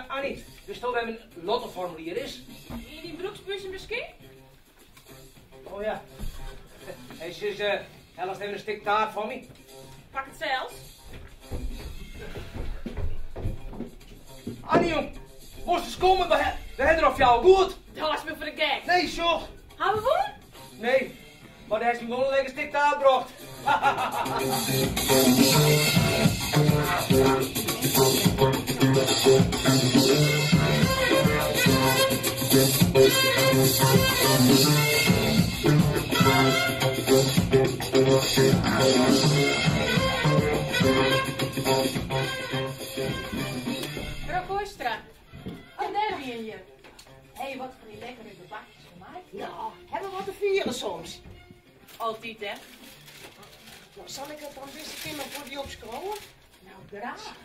Annie, wist je dat een lottoformulier is? In die broeksbus misschien? Oh ja. Hij is helft even een stuk taart voor me. Pak het zelfs. Annie, jong. Moest eens komen, we hebben er of jou goed. Dat was me voor de gek. Nee, zo. Gaan we voor? Nee, maar hij is me gewoon een lekker stuk taart gebracht. Mevrouw Kooistra, wat daar ben je? Hé, wat voor die lekkere gebakjes gemaakt? Ja, hebben we wat te vieren soms. Altijd, hè? Nou, zal ik het dan best even voor die opschroeven? Nou, graag.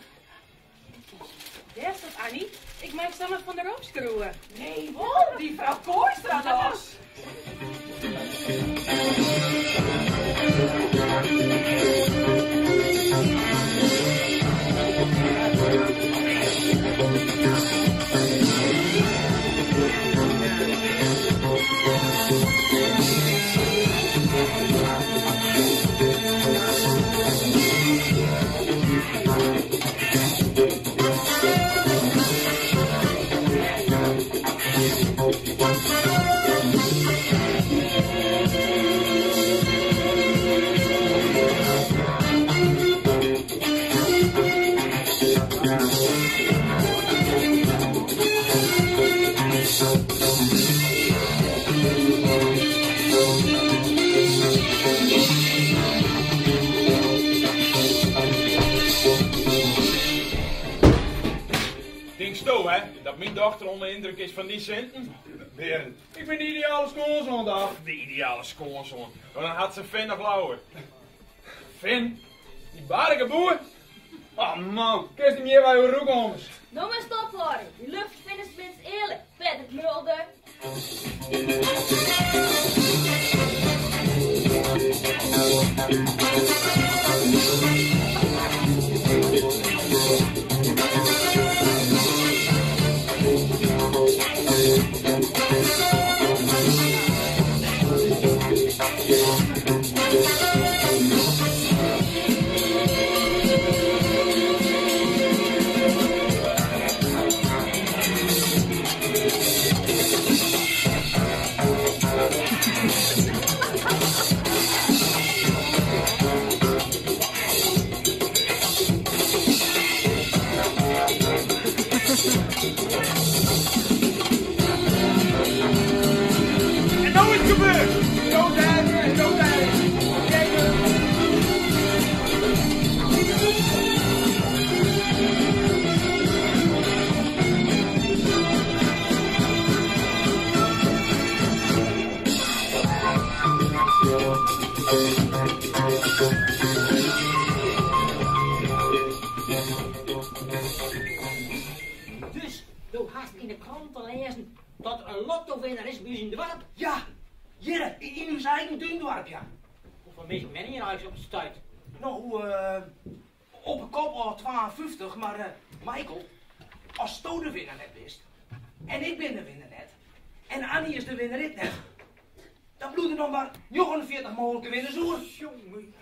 Daar staat Annie. Ik maak stammen van de rookskroeven. Nee, wat? Die vrouw Kooistra dus. Dat mijn dochter onder indruk is van die centen? Berend, ik ben de ideale schoonzoon daar. De ideale schoonzoon. Maar dan had ze Finn nog lauwer. Finn? Die barige boer? Oh man, kist hem hier bij uw roekomers. Noem maar stop, Laurie. Die lucht vinden ze minst eerlijk. Prettig mulder. En nou is het gebeurd! Zo daar, zo daar! Dus, je had in de krant te lezen dat er een lottowinnaar is bij u in de dorp. Ja, hier, in uw eigen Dundorp, ja. Hoeveel mensen ben hier eigenlijk op de stuit? Nou, op een kop al 52, maar Michael, als Sto de winnaar net wist, en ik ben de winnaar net, en Annie is de winnaar net, dan bloeden nog maar 49 mogelijke winnaars hoor. Jongen.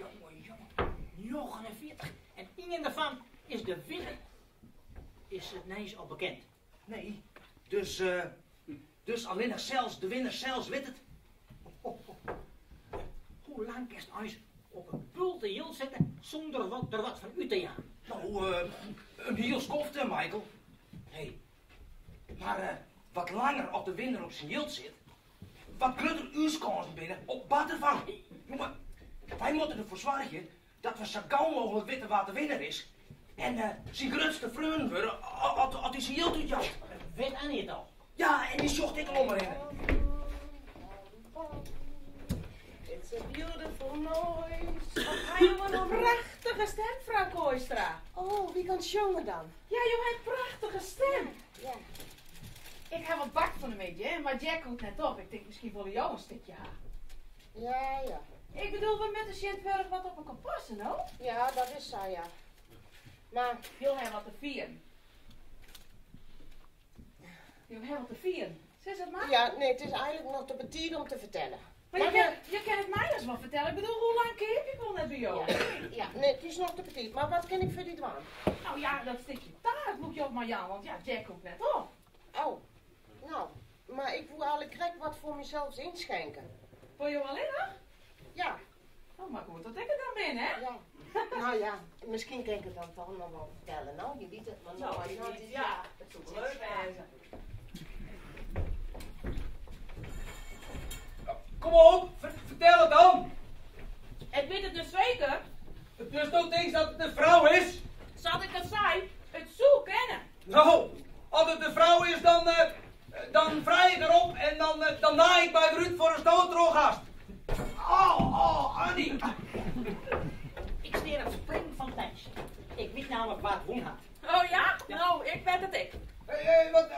49. En één daarvan is de winnaar. Is het niet al bekend? Nee, dus alleen nog zelfs, de winnaar zelfs weet het. Hoe lang kan je huis op een bulte hiel zetten zonder er wat van u te jagen? Nou, een heel skofte, Michael. Hé, maar wat langer op de winnaar op zijn jild zit, wat groter uw kansen binnen op bad ervan. Jongen, wij moeten ervoor zorgen dat we zo gauw mogelijk weten wat de winnaar is. En zijn grootste vreun worden als hij zijn jild uitjaagt. Weet Annie het al? Ja, en die zocht ik al om erin. prachtige stem, vrouw Kooistra. Oh, wie kan jongen dan? Ja, joh, hij heeft een prachtige stem. Ja. Ik heb wat bakt van een beetje, hè, maar Jack komt net op. Ik denk misschien wil jou een stukje haar. Ja, ja. Ik bedoel, we met de Sint-Burg wat op me kan passen, hoor. Ja, dat is zo, ja. Maar, Wil hij wat te vieren? Wil hij wat te vieren? Zeg het maar. ja, nee, het is eigenlijk nog te betieren om te vertellen. Maar je kan het mij eens wel vertellen. Ik bedoel, hoe lang heb je wel net bij jou? Ja, nee, het is nog te betieren. Maar wat kan ik voor die doen? Nou ja, dat stukje taart moet je ook maar jou, want ja, Jack komt net op. Oh, nou, maar ik wil eigenlijk direct wat voor mezelf inschenken. Voor jou alleen nog? Ja, Oh, maar goed dat ik er dan ben, hè? ja. Nou ja, misschien kan ik het dan toch nog wel vertellen. Nou, je weet het, maar nou, Nou, nou, niet, ja, dat is ook leuk zijn. Kom op, vertel het dan. Ik weet het dus zeker. Dus toch denk dat het een vrouw is? Zal ik het zijn? Het zoek kennen. Nou, als het een vrouw is, dan vrij ik erop en dan naai ik bij Ruud voor een stootrogast. Oh, Annie. Ik steer het spring van thuis. Ik weet namelijk waar het woon had. Oh ja? Nou, ik weet het ik.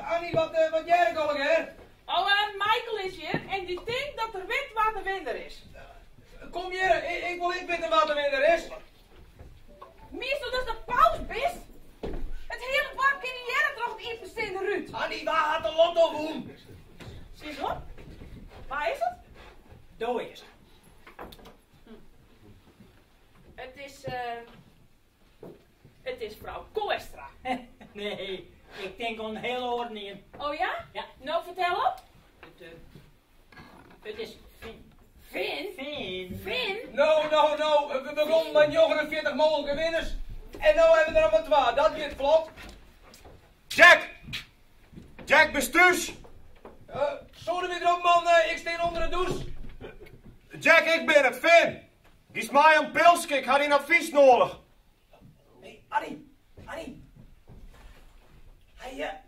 Annie, wat jij er al hè? Oh, Michael is hier en die denkt dat er weet waar de winter is. Kom hier, ik wil niet weten wat er weer is. Meestal dat de paus best. Het hele dorp kan niet toch het iets in de Ruud. Annie, waar had de lotto woon? Zie je zo? Waar is het? Doe is het. Het is vrouw Kooistra. Nee, ik denk aan hele ordningen. Oh ja? Ja. Nou, vertel op. Het is Finn. Vin? Finn. Vin? Nou, we begonnen met 49 mogelijke winners. En nou hebben we er maar 2, dat gaat vlot. Jack, bestuurs! Zo er weer op, man, ik sta onder de douche. Jack, ik ben het, Finn! Gies mij een pilsje, ik had een advies nodig. Nee, Annie.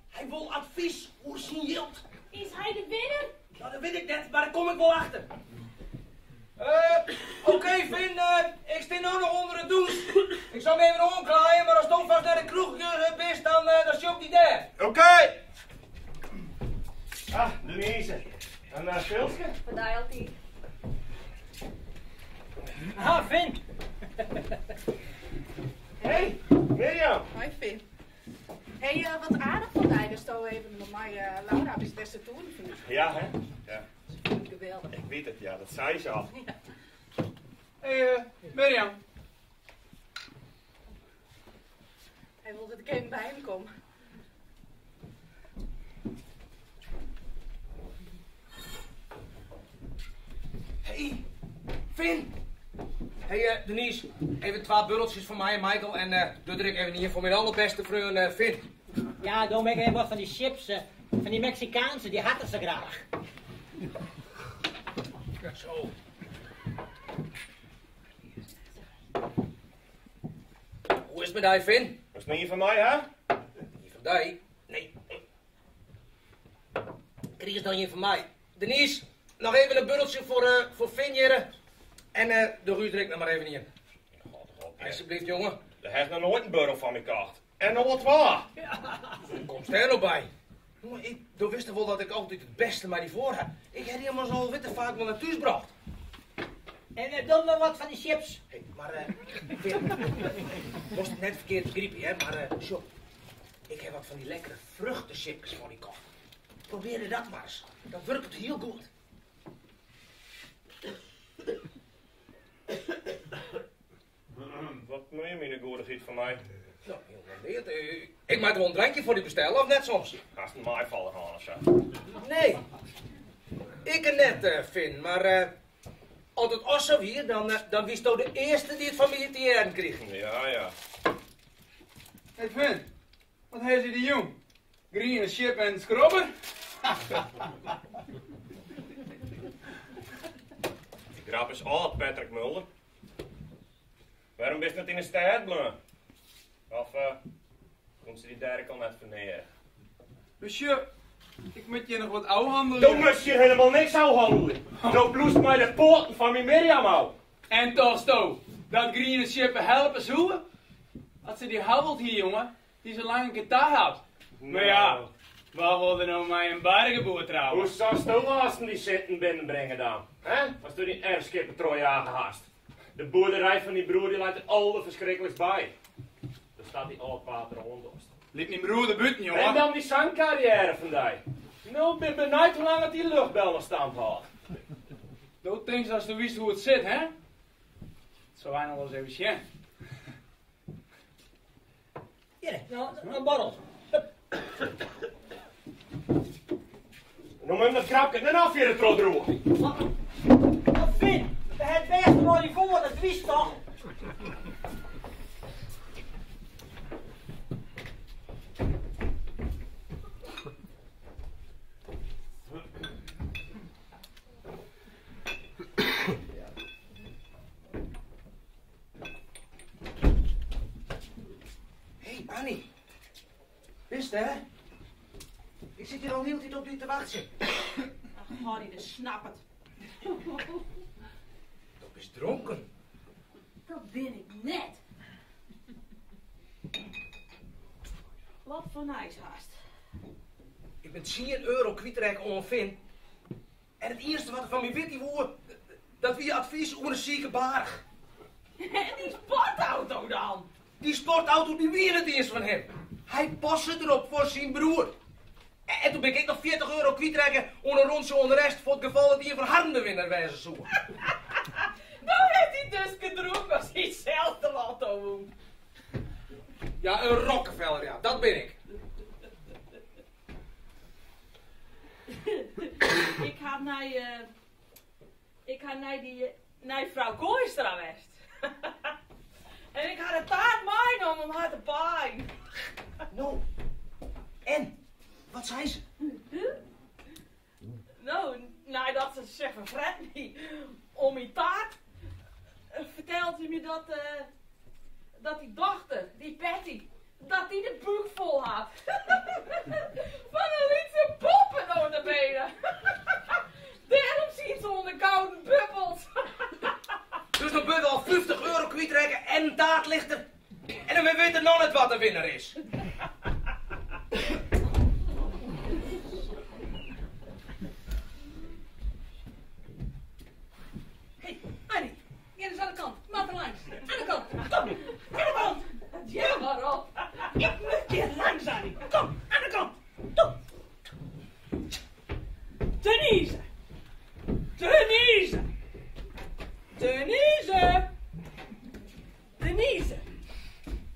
Hij wil advies hoe zijn yield. Is hij de winnaar? Nou, dat weet ik net, maar daar kom ik wel achter. Oké, Finn, ik sta nu nog onder de douche. Ik zal me even omklaaien, maar als het vast naar de kroeg is, dan shop die daar. Oké. Ah, Denise. Een pilsje? Verdaalt hij. Ah, Finn. Hey, Mirjam. Hoi, Vin. Hé, wat aardig van mij. Dus toch even met mij, Laura, is het beste toen. Ja, hè? Ja, Geweldig. ik weet het, ja, dat zei ze al. Hé, Mirjam. Hij wilde dat ik even bij hem kom. Hey, Finn. Hey, Denise, even 2 bulletjes voor mij en Michael en doe er even hier voor mijn allerbeste vriend Finn. Ja, doe ik even wat van die chips, van die Mexicaanse, die hadden ze graag. Zo. Hoe is het met die, Finn? Dat is niet van mij, hè? Niet van die? Nee. Krijg eens dan hier van mij. Denise, nog even een bulletje voor Finn hier. En de Ruud drink nog maar even hier. Alsjeblieft, jongen. Er heeft nog nooit een burger van me gekocht. En nog wat waar. Kom er nog bij. Jongen, ik wist wel dat ik altijd het beste maar die voor had. Ik heb helemaal zo witte vaak wel naar thuis gebracht. En doe me wat van die chips. Hey, maar Finn, was het net verkeerd begrepen, hè? Maar John, ik heb wat van die lekkere vruchtenchips voor die kocht. Probeer dat maar eens. Dat werkt heel goed. Wat moet je me goedigheid van mij? Nou, heel wat ik maak wel een drankje voor die bestellen, of net soms? Haast een maaivallen gaan of zo. Nee. Ik net, Finn, maar als het osso hier, dan wist toch de eerste die het van mij te jaren kreeg. Ja. Hé, Finn. Wat heeft hij die jong? Green, chip en scrubber? Die grap is oud, Patrick Mulder. Waarom bist je net in de stad blijven? Of komt ze die Dirk al net verneren? Monsieur, ik moet je nog wat oude handelen. Dan moest je helemaal niks aan handelen. Zo bloest mij de poorten van mijn Mirjam al. En toch, Sto. Dat groene schippen helpen zoeken? Als ze die hobbelt hier, jongen, die zo lang een gitaar had. Maar ja, waar wilde nou mij een bergenboer trouwen? Hoe zou je lasten die centen binnenbrengen dan? Hè? Als je die erfskippen trooijagen haast. De boerderij van die broer die laat er al de verschrikkelijks bij. Daar staat die oude pater onderst. Liet die broer de buiten, jongen. En dan die zangcarrière van die. Nou, ben benieuwd hoe lang het die luchtbel nog stand houdt. Dat denk je als je wist hoe het zit, hè? Zo wij nog wel eens even zien. Hier, nou, een borrel. Noem hem dat krapje en af hier het droog. Wat Finn, het beste maar niet voor, dat wist toch? Hé, Annie. Wist hè? Ik zit hier al heel tijd op u te wachten. Ach, Harry, de snap het. Dat is dronken. Dat ben ik net. Wat voor nice haast. Ik ben 10 euro kwijtrek onvin. En het eerste wat er van mij weet die woord, dat wie advies over een zieke baar. En die sportauto dan? Die sportauto die wie het eerst van hem. Hij paste erop voor zijn broer. En toen ben ik nog 40 euro kwijtrekken onder een rondje onder de rest voor het geval dat hij een verhardende winnaar wijzen zou. Nou heeft hij dus gedronken als hij hetzelfde lotto woont. Ja, een Rockefeller, ja, dat ben ik. Ik ga naar vrouw Kooistra west. En ik ga de taart maaien om haar te paaien. Nou, en? Wat zei ze? Nou, nadat ze zich vervret niet om die taart, vertelt ze me dat die dochter, die Patty, dat die de buik vol had. Van een lietse poppen door de benen. Daarom ziet ze onder koude bubbels. Dus dan ben je al 50 euro kwijtrekken en een taart ligt er. En dan weet je nog net wat de winnaar is. Hé, Annie, hier is aan de kant. Maat er langs. Aan de kant. Kom, aan de kant. Ja, waarop? Ik moet hier langs, Annie. Kom, aan de kant. Kom. Denise. Denise. Denise. Denise.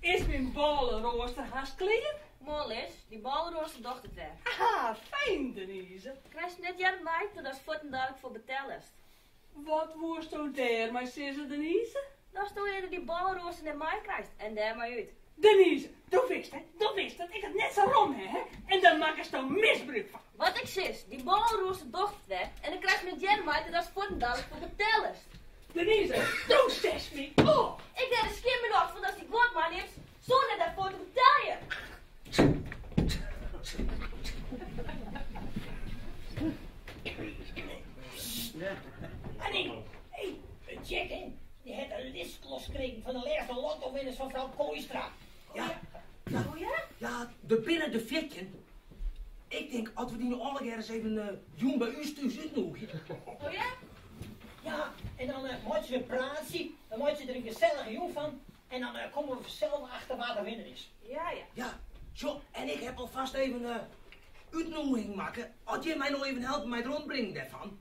Is mijn ballenrooster haast klaar? Mooi is, die ballenrooster docht het weg. Ah, fijn, Denise. Krijg je net jaren mij, dat is voor en dadelijk voor betellers. Wat woest u daar, mijn zuster Denise? Dan stel je die ballenrooster naar mij krijgt en daar maar uit. Denise, du wist dat ik het net zo rond heb, hè? En dan maak je er misbruik van. Wat ik zeg, die ballenrooster docht het weg en dan krijg je net jaren mij, dat is voor en dadelijk voor betellers. Denise, doe test me. Oh, Ik heb een skimmer nog van als die woordman heeft, zonder daarvoor te betalen. Annie, hé, check in. Die heeft een list losgekregen van de laatste lotto-winners van vrouw Kooistra. Ja, oh ja? ja, de binnen de fitjen. Ik denk, als we die nu alle eens even doen bij u thuis uitnodigen. Oh ja? Ja, en dan maakt ze een praatje, dan maakt ze er een gezellige jong van. En dan komen we vanzelf achter waar de winnaar is. Ja. Ja, zo, en ik heb alvast even uitnodiging maken. Als jij mij nog even helpt met het rondbrengen daarvan.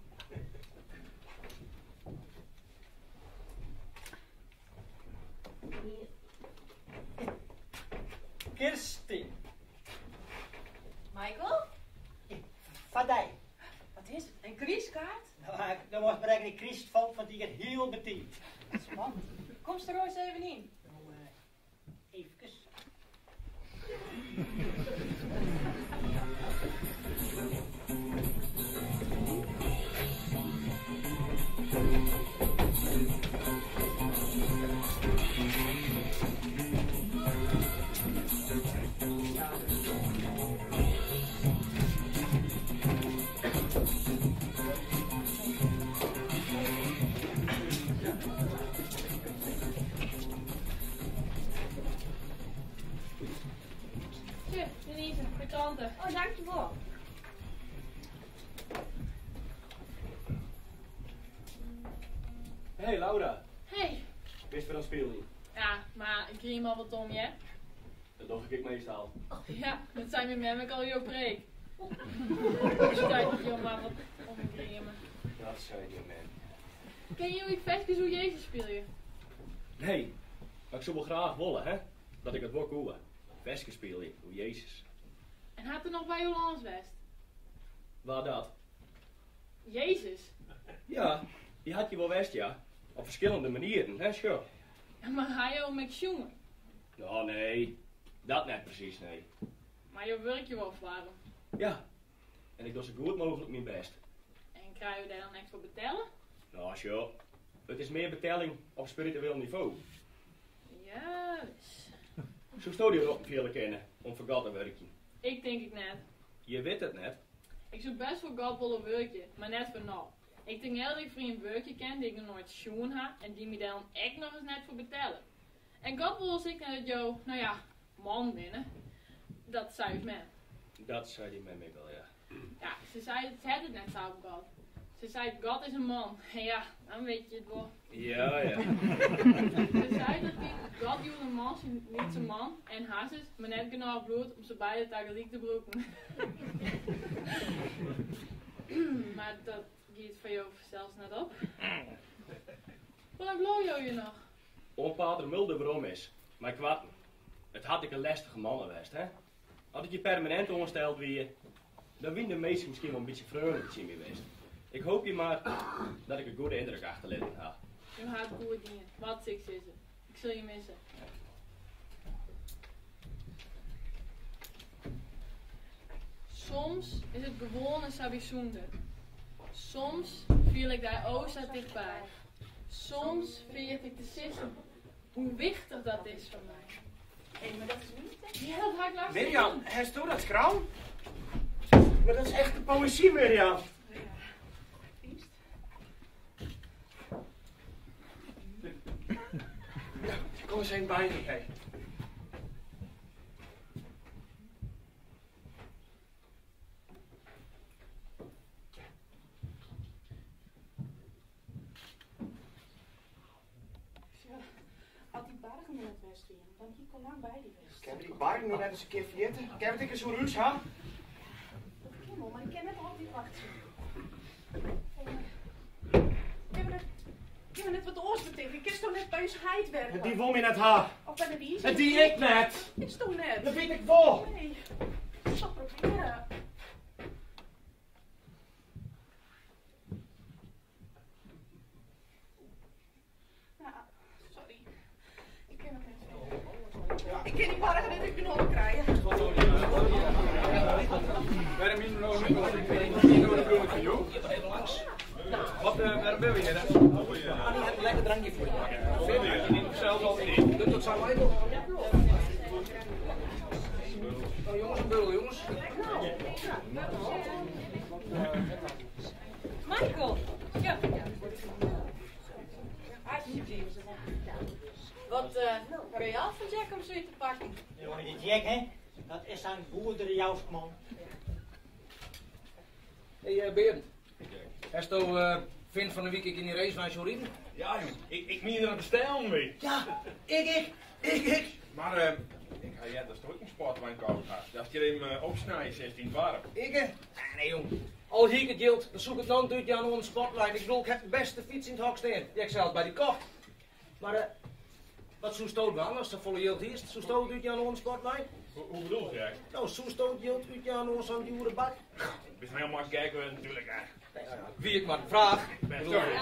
Kirsten, Michael? van die. Wat is het? Een kriiskaart? Nou, dan was maar eigenlijk Christ van die het heel betiend. Spannend. Kom er eens even in. Nou, even. Hier, Denise, de kranten. Oh, dankjewel. Hey Laura, Hey. wist je dan speel je? Ja, maar ik riem al wat om je. Dat doe ik meestal. Ja, dat zijn we met me al jouw preek. Tijd nog jou maar wat om te riemen. Dat zei je, man. Ken je ooit versjes hoe Jezus speel je? Nee, maar ik zou wel graag willen, hè? Dat ik het wou koelen. Versje speel je, hoe Jezus. En had er nog bij Jolans West? Waar dat? Jezus? Ja, die had je wel west, ja. Op verschillende manieren, hè, schat? Ja, maar ga je ook met jongen? Nou, nee. Dat net precies, nee. Maar je werk je wel waarom? Ja, en ik doe zo goed mogelijk mijn best. En krijg je daar dan niks voor betalen? Nou, schat. Het is meer betaling op spiritueel niveau. Ja, dus. Zo stoot je ook veel kennen, om voor God te werken. Ik denk ik net. Je weet het net. Ik zoek best voor God wel een werkje, maar net voor nou. Ik denk heel dat ik voor een werkje ken die ik nog nooit schoen heb en die me daar dan echt nog eens net voor betalen. En God wil als ik naar jou, nou ja, man binnen. Dat zei het me. Dat zei die met mij wel, ja. Ja, ze had het net zo op God. Ze zei, God is een man. En ja, dan weet je het wel. Ja, ja. Ze zei dat God die een man zijn, niet zijn man en haast is, maar net genoeg bloed om ze beide tegelijk te broeken. Maar dat gaat voor jou zelfs net op. Hoe lang geloof je nog? Oom Pater Mulder waarom is, maar kwaad. Het had ik een lastige man geweest, hè. Had ik je permanent ongesteld wie, dan wien de meesten misschien wel een beetje vreugde zien geweest. Ik hoop je maar dat ik een goede indruk achterlaten heb. Je gaat goed dingen. Wat ziek is het. Ik zul je missen. Soms is het gewoon een sabizonde. Soms viel ik daar zo dichtbij. Soms vergeet ik te sissen. Hoe wichtig dat is voor mij. Hé, maar dat is niet, hè? Ja, dat ga ik laten Mirjam, hast du dat schraal? Maar dat is echt de poëzie, Mirjam. Ja, kom eens een bij me, hè. Als die bargen in het west weer, dan hier kon lang bij die west. Ik heb die bark nu net eens een keer vergeten. Ik heb het ik eens hoe ruus, ha? Kimmel, maar ik ken het altijd wachten. Ik heb net wat oors betekent. Ik is toch net bij ons heid werken? Die wil me net ha. Of bij de die? En die ik net. Is toch net? Dat weet ik wel. Nee, ik zal proberen. Ja, sorry. Ik ken het niet zo. Ik ken die bargen net in de krijgen. Waarom hier nog niet? Hier nog een brood van jou. Even langs. Wat, waarom wil je hier? Annie heeft een lekker drankje voor je. Veel meer. Niet zelfs al niet. Doe dat zo, Michael. Oh, jongens, een bul, jongens. Michael! Ja. Alsjeblieft. Wat ben je af van Jack om zoiets te pakken? Jongen, die Jack, hè? Dat is een boerderjouwsman. Hey, Berend. Hast du Vin van de week in die race van Jorien? Ja, joh. Ik meen er een bestellen mee. Ja, ik. Maar, ik ga jij dat is toch ook een sportwijn kopen. Dat je hem opsnijdt 16 warm. Ik? Nee, jong. Als ik het gilt, dan zoek ik dan uit aan een spotlight. Ik bedoel, ik heb de beste fiets in het hok staan. Die ik zelf bij die kocht. Maar, wat zo stoot wel als de volle yield is? Zo stoot uit aan een spotlight? Hoe bedoel je? Nou, zo stoot yield uit aan een zo'n dure bak. Ik ben helemaal kijken natuurlijk, hè. Wie ik maar vraag. Sorry.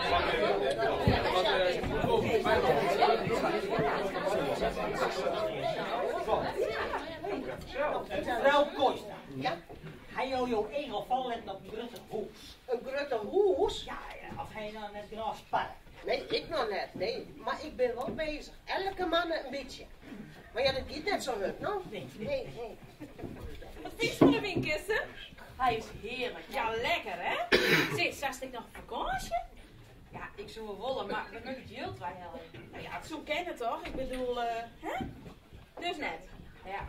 Vrouw Koistra, ja? Hij jou jouw eigen val net op een grote hoes. Een grote hoes? Ja, of hij nou net gras park. Nee, ik nog net, nee. Maar ik ben wel bezig. Elke man een beetje. Maar ja, dat gaat net zo hard, nou? Nee. Wat vind je van de winkissen? Hij is heerlijk. Ja, lekker, hè? Zeg, zag ik nog op vakantie? Ja, ik zou wel willen, maar dat moet je heel wij helpen. Nou ja, het zo kennen toch? Ik bedoel, hè? Dus net. Ja.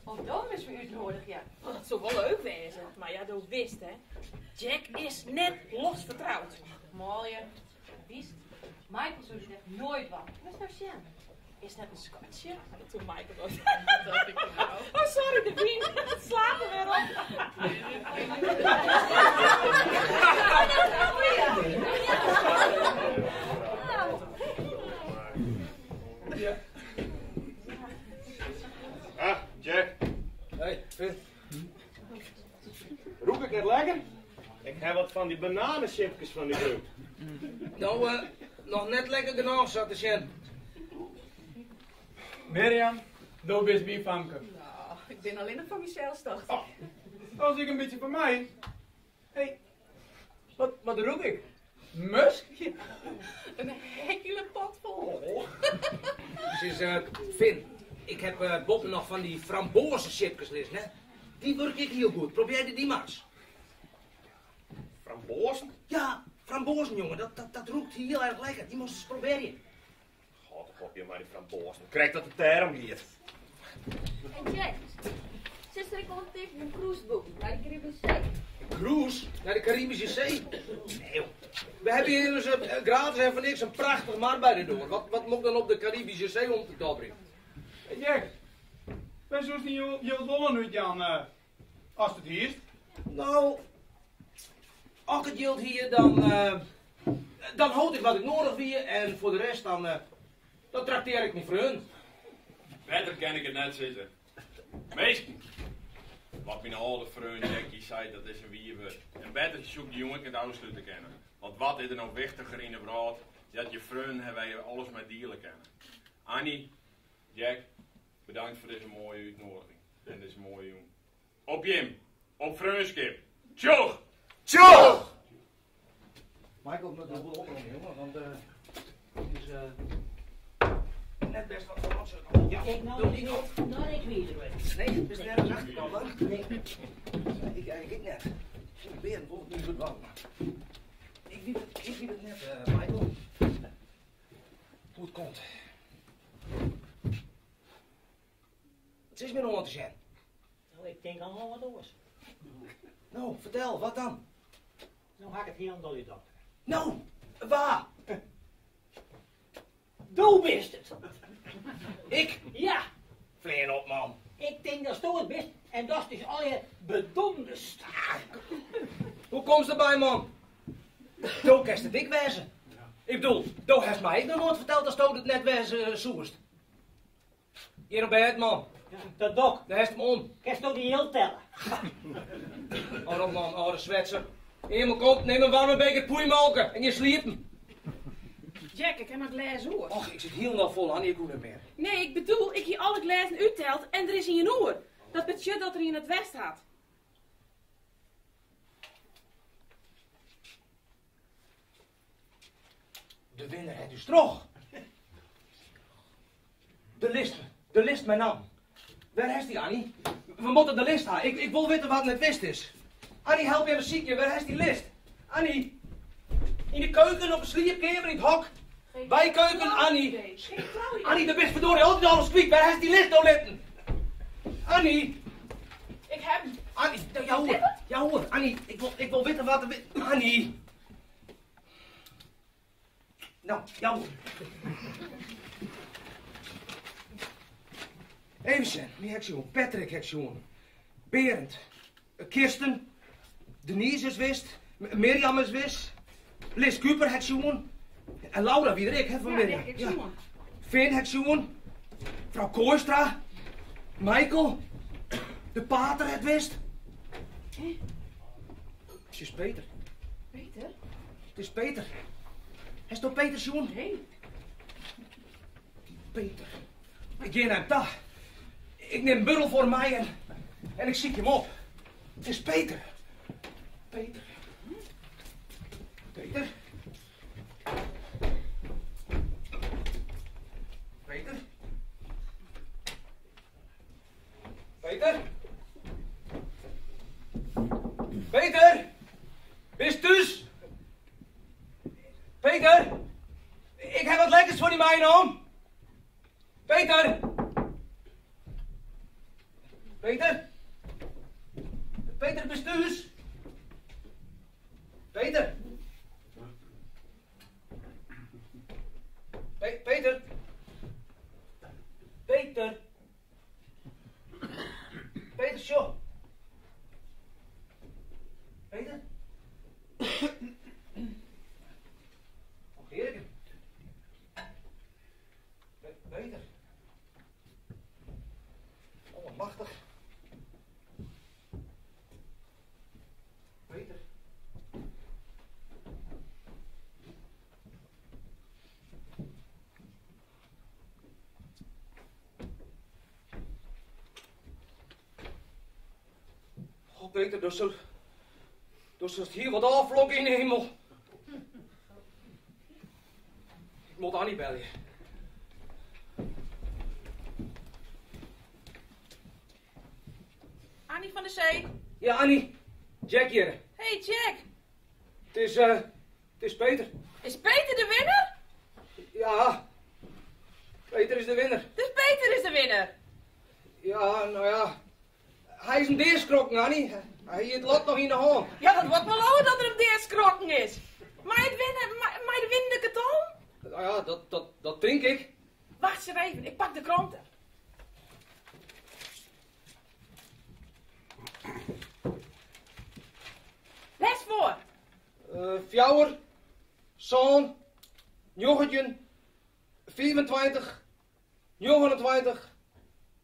Of dan is dus voor uitnodigd, ja. Oh, dat zou wel leuk wezen. Maar ja, dat wist, hè. Jack is net los vertrouwd. Mooi, wist. Michael zou zich nooit wat. Wat is nou Sjen? Is dat een scotje? Dat doet Michael nooit. Dat ik nou. Oh, sorry, de vriend. Het slaat er weer op. Ja. Ah, Jack. Hey, Finn. Roep ik het lekker? Ik heb wat van die bananenchipjes van die groep. Nou, nog net lekker genoeg, zat de Sjen. Mirjam, doe best wie vanken. Nou, ik ben alleen nog van mezelf, dacht ik. Oh, als ik een beetje van mij. Hé, wat roep ik? Musk? Een hele pot vol. Dus, Finn, ik heb Bob nog van die frambozenchipjes liggen, hè. Die werk ik heel goed. Probeer die maar eens. Frambozen? Ja, frambozen, jongen. Dat roept heel erg lekker. Die moest eens proberen. God, op je maar die frambozen. Krijg dat de term hier. En Jack, zuster, ik wil even een cruise boeken naar de Caribische Zee. Cruise naar de Caribische Zee? Nee, joh. We hebben hier dus gratis en voor niks een prachtig mar bij de door. Wat moet dan op de Caribische Zee om te dobberen? Hey Jack, wij zoals die je wollen nu, Jan, als het hier is. Nou, als het geldt hier, dan houd ik wat ik nodig weer en voor de rest dan trakteer ik niet voor hun. Beter kan ik het net zitten. Meestal, wat mijn oude vriend Jackie zei, dat is een wieber. En beter zoek die jongen het alles te kennen. Want wat is er nou wichtiger in de brood, dat je vrienden hebben wij alles met dieren kennen. Annie, Jack, bedankt voor deze mooie uitnodiging. En deze mooie jongen. Op Jim, op vriendschap. Tjoch! Tjoch! Michael, moet nog wel opnemen, jongen, want het is net best wat van ons. Ja, Kijk nou, doe die op. nou ik weet het wel. Nee, het is nergens achterkant, hè? Nee. Ik eigenlijk net. Ik ben bijvoorbeeld niet goed warm. Ik weet het net, Michael. Hoe het komt. Het is meer nog wat te zijn. Nou, ik denk al wel wat anders. Nou, vertel, wat dan? Nou ga ik het heel door je dokter. Nou, waar? Doe bist het! Ik? Ja! Vleen op, man. Ik denk dat je het bist en dat is dus al je bedomdest. Hoe komt ze erbij, man? Doe kerst het ik wezen. Ik bedoel, doe heeft mij nog nooit verteld als Doe het net wezen zoest. Hier op het, man. Ja, dat dok. Daar heeft hem om. Kerst nou die heel tellen. Oh, man, oh, de zwetser. Iemand komt, neem een warme beker poeimalken en je sliept hem. Jack, ik heb maar glazen oor. Och, ik zit heel nog vol aan, ik hoef niet meer. Nee, ik bedoel, ik hier alle glazen uittelt en er is in je oor. Dat betekent dat er in het west staat. De winnaar heeft dus toch. De list mijn naam. Waar is die, Annie? We moeten de list halen. Ik wil weten wat het wist is. Annie, help je even ziekje. Waar is die list? Annie. In de keuken, op de sliepkamer, in het hok. Bij keuken, Annie. Annie, de best verdorie altijd alles kwiek. Waar is die list nou letten? Annie. Ik heb hem. Annie, ja hoor. Annie, ik wil weten wat er... Annie. Nou, ja hoor. Even, wie heb je jongen? Patrick heb je jongen. Berend. Kirsten. Denise is wist. Mirjam is wist. Liz Cooper heb je jongen. En Laura, wie er ik heb van Mirjam. Ja. Finn heb je jongen. Vrouw Kooistra. Michael. De pater het wist. Het is Peter. Peter? Het is Peter. Hij is toch Peter, jongen? Nee. Peter. Ik ga naar hem dag. Ik neem een buddel voor mij en ik ziek hem op. Het is Peter. Peter. Peter. Peter. Peter. Peter. Bist thuis? Peter. Ik heb wat lekkers voor die mijne om. Peter. Peter? Peter, bestuurs. Peter. Peter. Peter. Peter, Shaw. Peter. Oh, heerlijk. Peter. Oh, wat machtig. Peter. Oh, Peter, dat is hier wat afvlok in de hemel. Ik moet Annie bellen. Annie van de Zee. Ja, Annie. Jack hier. Hey Jack. Het is Peter. Is Peter de winnaar? Ja. Peter is de winnaar. Dus Peter is de winnaar? Ja, nou ja. Hij is een deerskrokken, Annie. Hij heeft het lot nog in de hand. Ja, dat wordt wel ouder dat er een deerskrokken is. Maar de winnende karton? Nou ja, dat denk ik. Wacht eens even, ik pak de kranten. Les voor. Fjouwer, Zoon, Joggetje, 24, 29,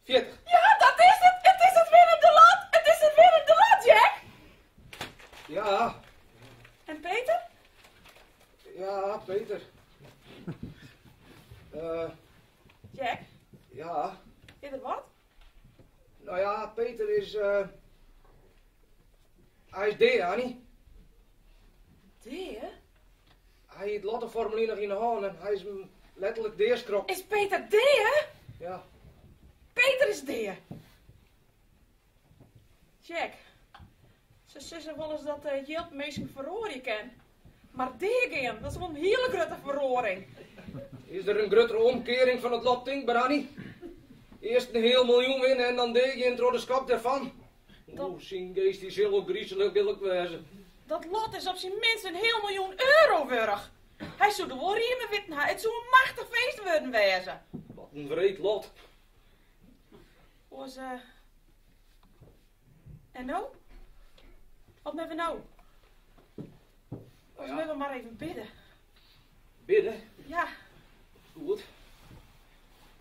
40. Ja, dat is het! Het is het winnende lot! Het is het winnende lot, Jack! Ja. En Peter? Ja, Peter. Jack? Ja. Is er wat? Nou ja, Peter is, hij is D, Annie. D, hè? Hij heeft lottoformulier nog in de hand en hij is letterlijk deerskrok. Is Peter D, hè? Ja. Peter is D. Jack. Ze zeggen wel eens dat Jilp meestal verroren kan. Maar D-game, dat is wel een hele grote verroring. Is er een grotere omkering van het lot denkbaar, Annie? Eerst een heel miljoen winnen en dan D-game door de schap ervan. Oeh, zijn geest die heel griezelig wil ik wezen. Dat lot is op zijn minst een heel miljoen euro waard. Hij zou er wel riemen witten. Het zou een machtig feest worden wezen. Wat een wreed lot. Was, en nou? Wat moeten we nou? Ons moeten we maar even bidden. Bidden? Ja. Goed.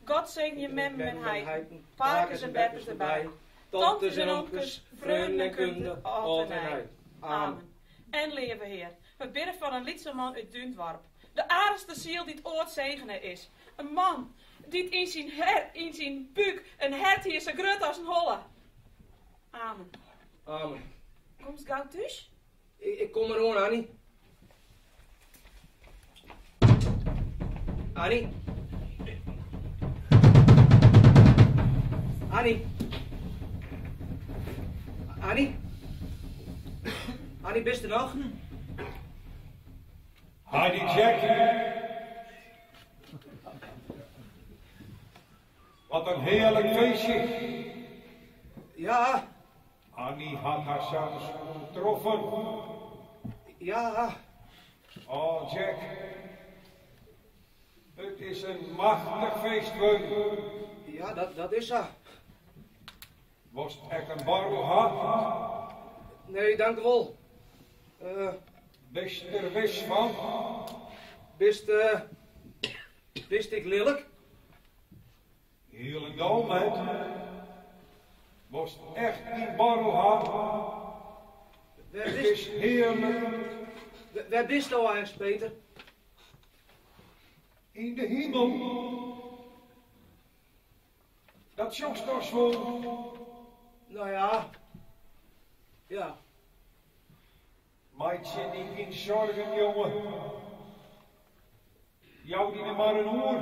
God zegen je met hij. Parkers en beppers erbij. Tantes en onkels, vreugden en kunde, altijd hij. Amen. En leven Heer. We bidden voor een liedse man uit Duntwarp. De aardigste ziel die het ooit zegenen is. Een man die in zijn buik een hert hier zo groot als een holle. Amen. Amen. Komt het gauw thuis? Ik kom er gewoon, Annie. Annie? Annie? Annie? Annie, bist er nog? Heidi Jack. Wat een heerlijk feestje. Ja. Annie had haar zelfs getroffen. Ja. Oh Jack. Het is een machtig feest geworden. Ja, dat is zo. Was echt een borrel had? Nee, dank u wel. Bist er wist van? Bist ik lelijk? Helemaal met. Was echt die borrel had? Het is heerlijk. Waar bist nou eigenlijk, Peter? In de hemel. Dat zocht toch zo. Nou ja. Ja. Maak je niet in zorgen, jongen. Jou die er maar een oor.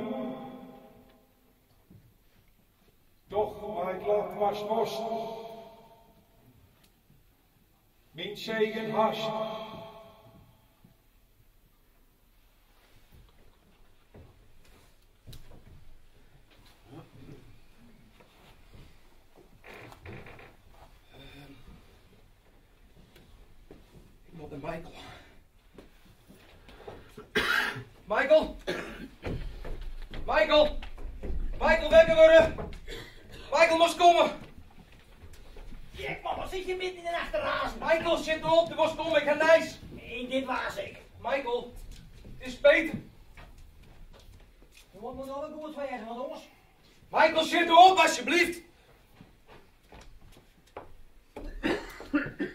Toch, maar het lot was los. Mijn zegen hast. Michael. Michael! Michael! Michael, wekken worden! Michael moest komen! Jack, man, wat zit je midden in de nacht te razen? Michael, zit erop, er moest komen, ik heb Nijs! Nee, dit was ik. Michael, het is Peter! Wat moet alle goed wezen, wat jongens? Michael, zit erop, alsjeblieft!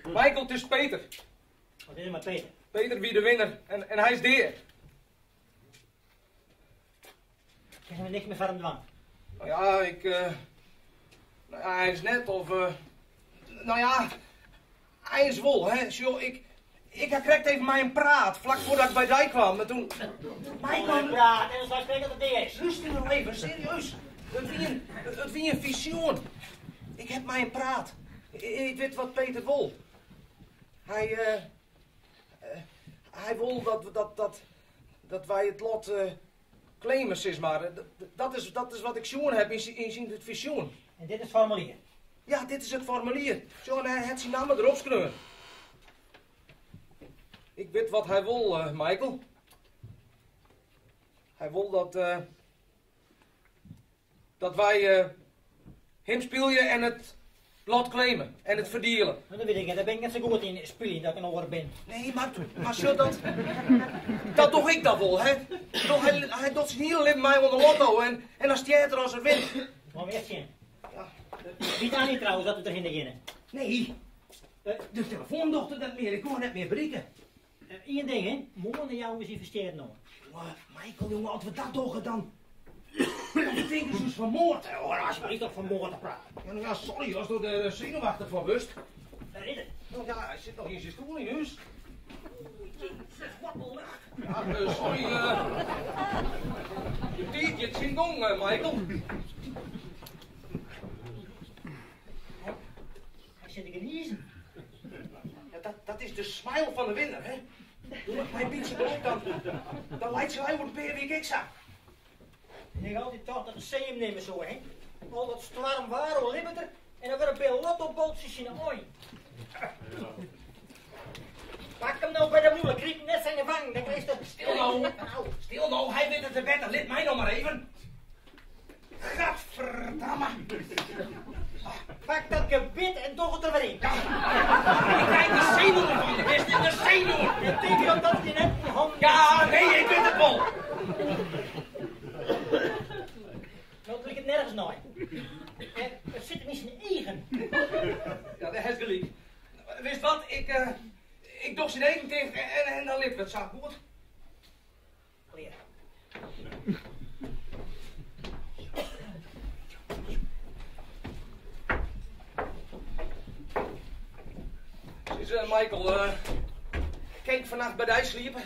Michael, het is Peter. Wat is er met Peter? Peter wie de winnaar en hij is deer. Ik heb er niks meer van hem dwang. Nou ja, nou ja, hij is net of... nou ja, hij is wol, hè. Zo, ik kreeg even mij een praat, vlak voordat ik bij Dijk kwam. En toen... Michael praat, en dan zou ik spreken dat het is. Rustig nog even, serieus. Het wie een visioen. Ik heb mij een praat. Ik weet wat Peter wil. Hij wil dat wij het lot claimen, zeg maar. Dat is wat ik zien heb in het visioen. En dit is het formulier? Ja, dit is het formulier. Zo, en hij heeft zijn naam erop schreeuwen. Ik weet wat hij wil, Michael. Hij wil dat wij hem spelen en het lot claimen en het verdelen. Dat weet ik niet, daar ben ik net zo goed in spelen dat ik een oor ben. Nee, maar zo dat doe ik dat wel, hè. Hij doet zijn hele leven mij onder lotto en als theater als er wint. Maar weer zien. Wie daar niet trouwens dat we erin beginnen? Nee, de telefoondochter dat meer, ik kon net meer bereiken. Eén ding, hè. Morgen jou is investeerd nog. Michael, jongen, als we dat doen dan denken ze dus vermoord. Hoor, alsjeblieft toch vermoord te praten. Ja, nou ja, sorry, als door de zenuwachtig van Wust. Daar is het. Nou ja, hij zit nog in zijn stoel in huis. Ja, sorry, je tiet, je zin gong, Michael. Hij zit te geniezen. Ja, dat is de smile van de winnaar, hè. Doe het mijn beetje erop, dan lijkt ze uit op een week extra. Ik denk altijd toch dat de zeem nemen zo, hè. Al dat storm waren limiter en dan weer een beetje lottoboltjes in de ooi. Pak hem nou bij de moeder, kriep net zijn wang, dan krijg je Stil nou, hij weet het te beter, lid mij nog maar even. Gadverdamme. Pak dat gebit en toch het er weer in. Ja. Ik krijg de zenuwen van je, wist je, de zenuwen. Je denkt ook dat je net in je hand... Ja, nee, ik weet het wel. Nou doe ik het nergens nooit. Het zit hem in zijn eigen. Ja, dat is gelijk. Wist wat, ik doe zijn eigen tegen en dan liep het zo goed. Leren. Michael, kijk vannacht bij die sliepen.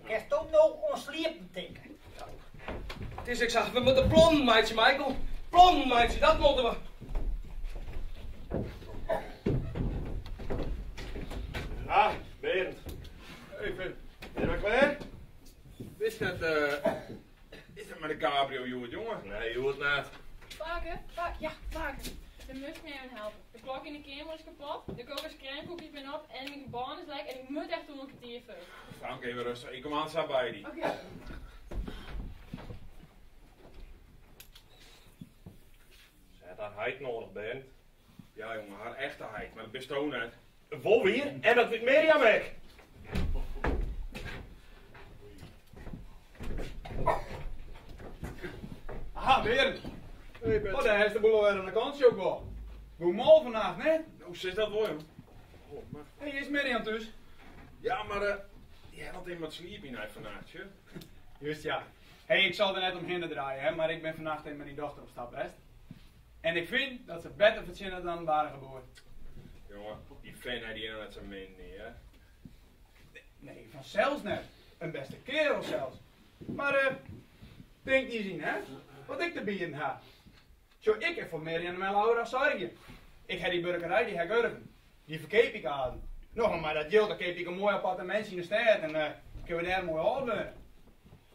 Ik heb toch nog onsliepen denken. Het is, ik zeg, we moeten plannen, meidje, Michael. Plannen, meidje, dat moeten we. Ah, Berend. Hey, Finn. Ben je klaar? Wist dat, is dat met de cabrio, jongen? Nee, je hoort net. Vaker? Ja, vaker. De mus mee aan helpen. De klok in de kamer is kapot, de kokerskrijnkoekjes ben op en mijn baan is lek en ik moet echt doen een kwartier voor. Frank, even rustig. Ik kom aan staan bij die. Oké. Ze had haar heid nodig, Berend. Ja, jongen, haar echte heid, maar dat bestaat net. Vol weer? En dat weet Mirjam weg. Aha, Berend. Oh, daar is de boel weer aan de kant ook wel. Hoe mal vandaag, hè? Hoe zit dat wel, jongen? Hé, is Mirjam dus? Ja, maar jij had iemand sleeping uit vannacht, hè? Juist ja. Hé, ik zal er net omheen draaien, hè, maar ik ben vannacht even met die dochter op stap, best. En ik vind dat ze beter verzinnen dan waren geboren. Jongen, die fan had die net zijn min niet, hè? Nee, vanzelfs net. Een beste kerel zelfs. Maar, denk niet zien, hè? Wat ik te bieden heb. Zo, ik heb voor Mirjam en mijn Laura zorgen. Ik heb die burgerij, die heb ik urgen. Die verkeep ik aan. Nog maar dat geld, dan keep ik een mooi appartement in de stad en kunnen we daar mooi houden.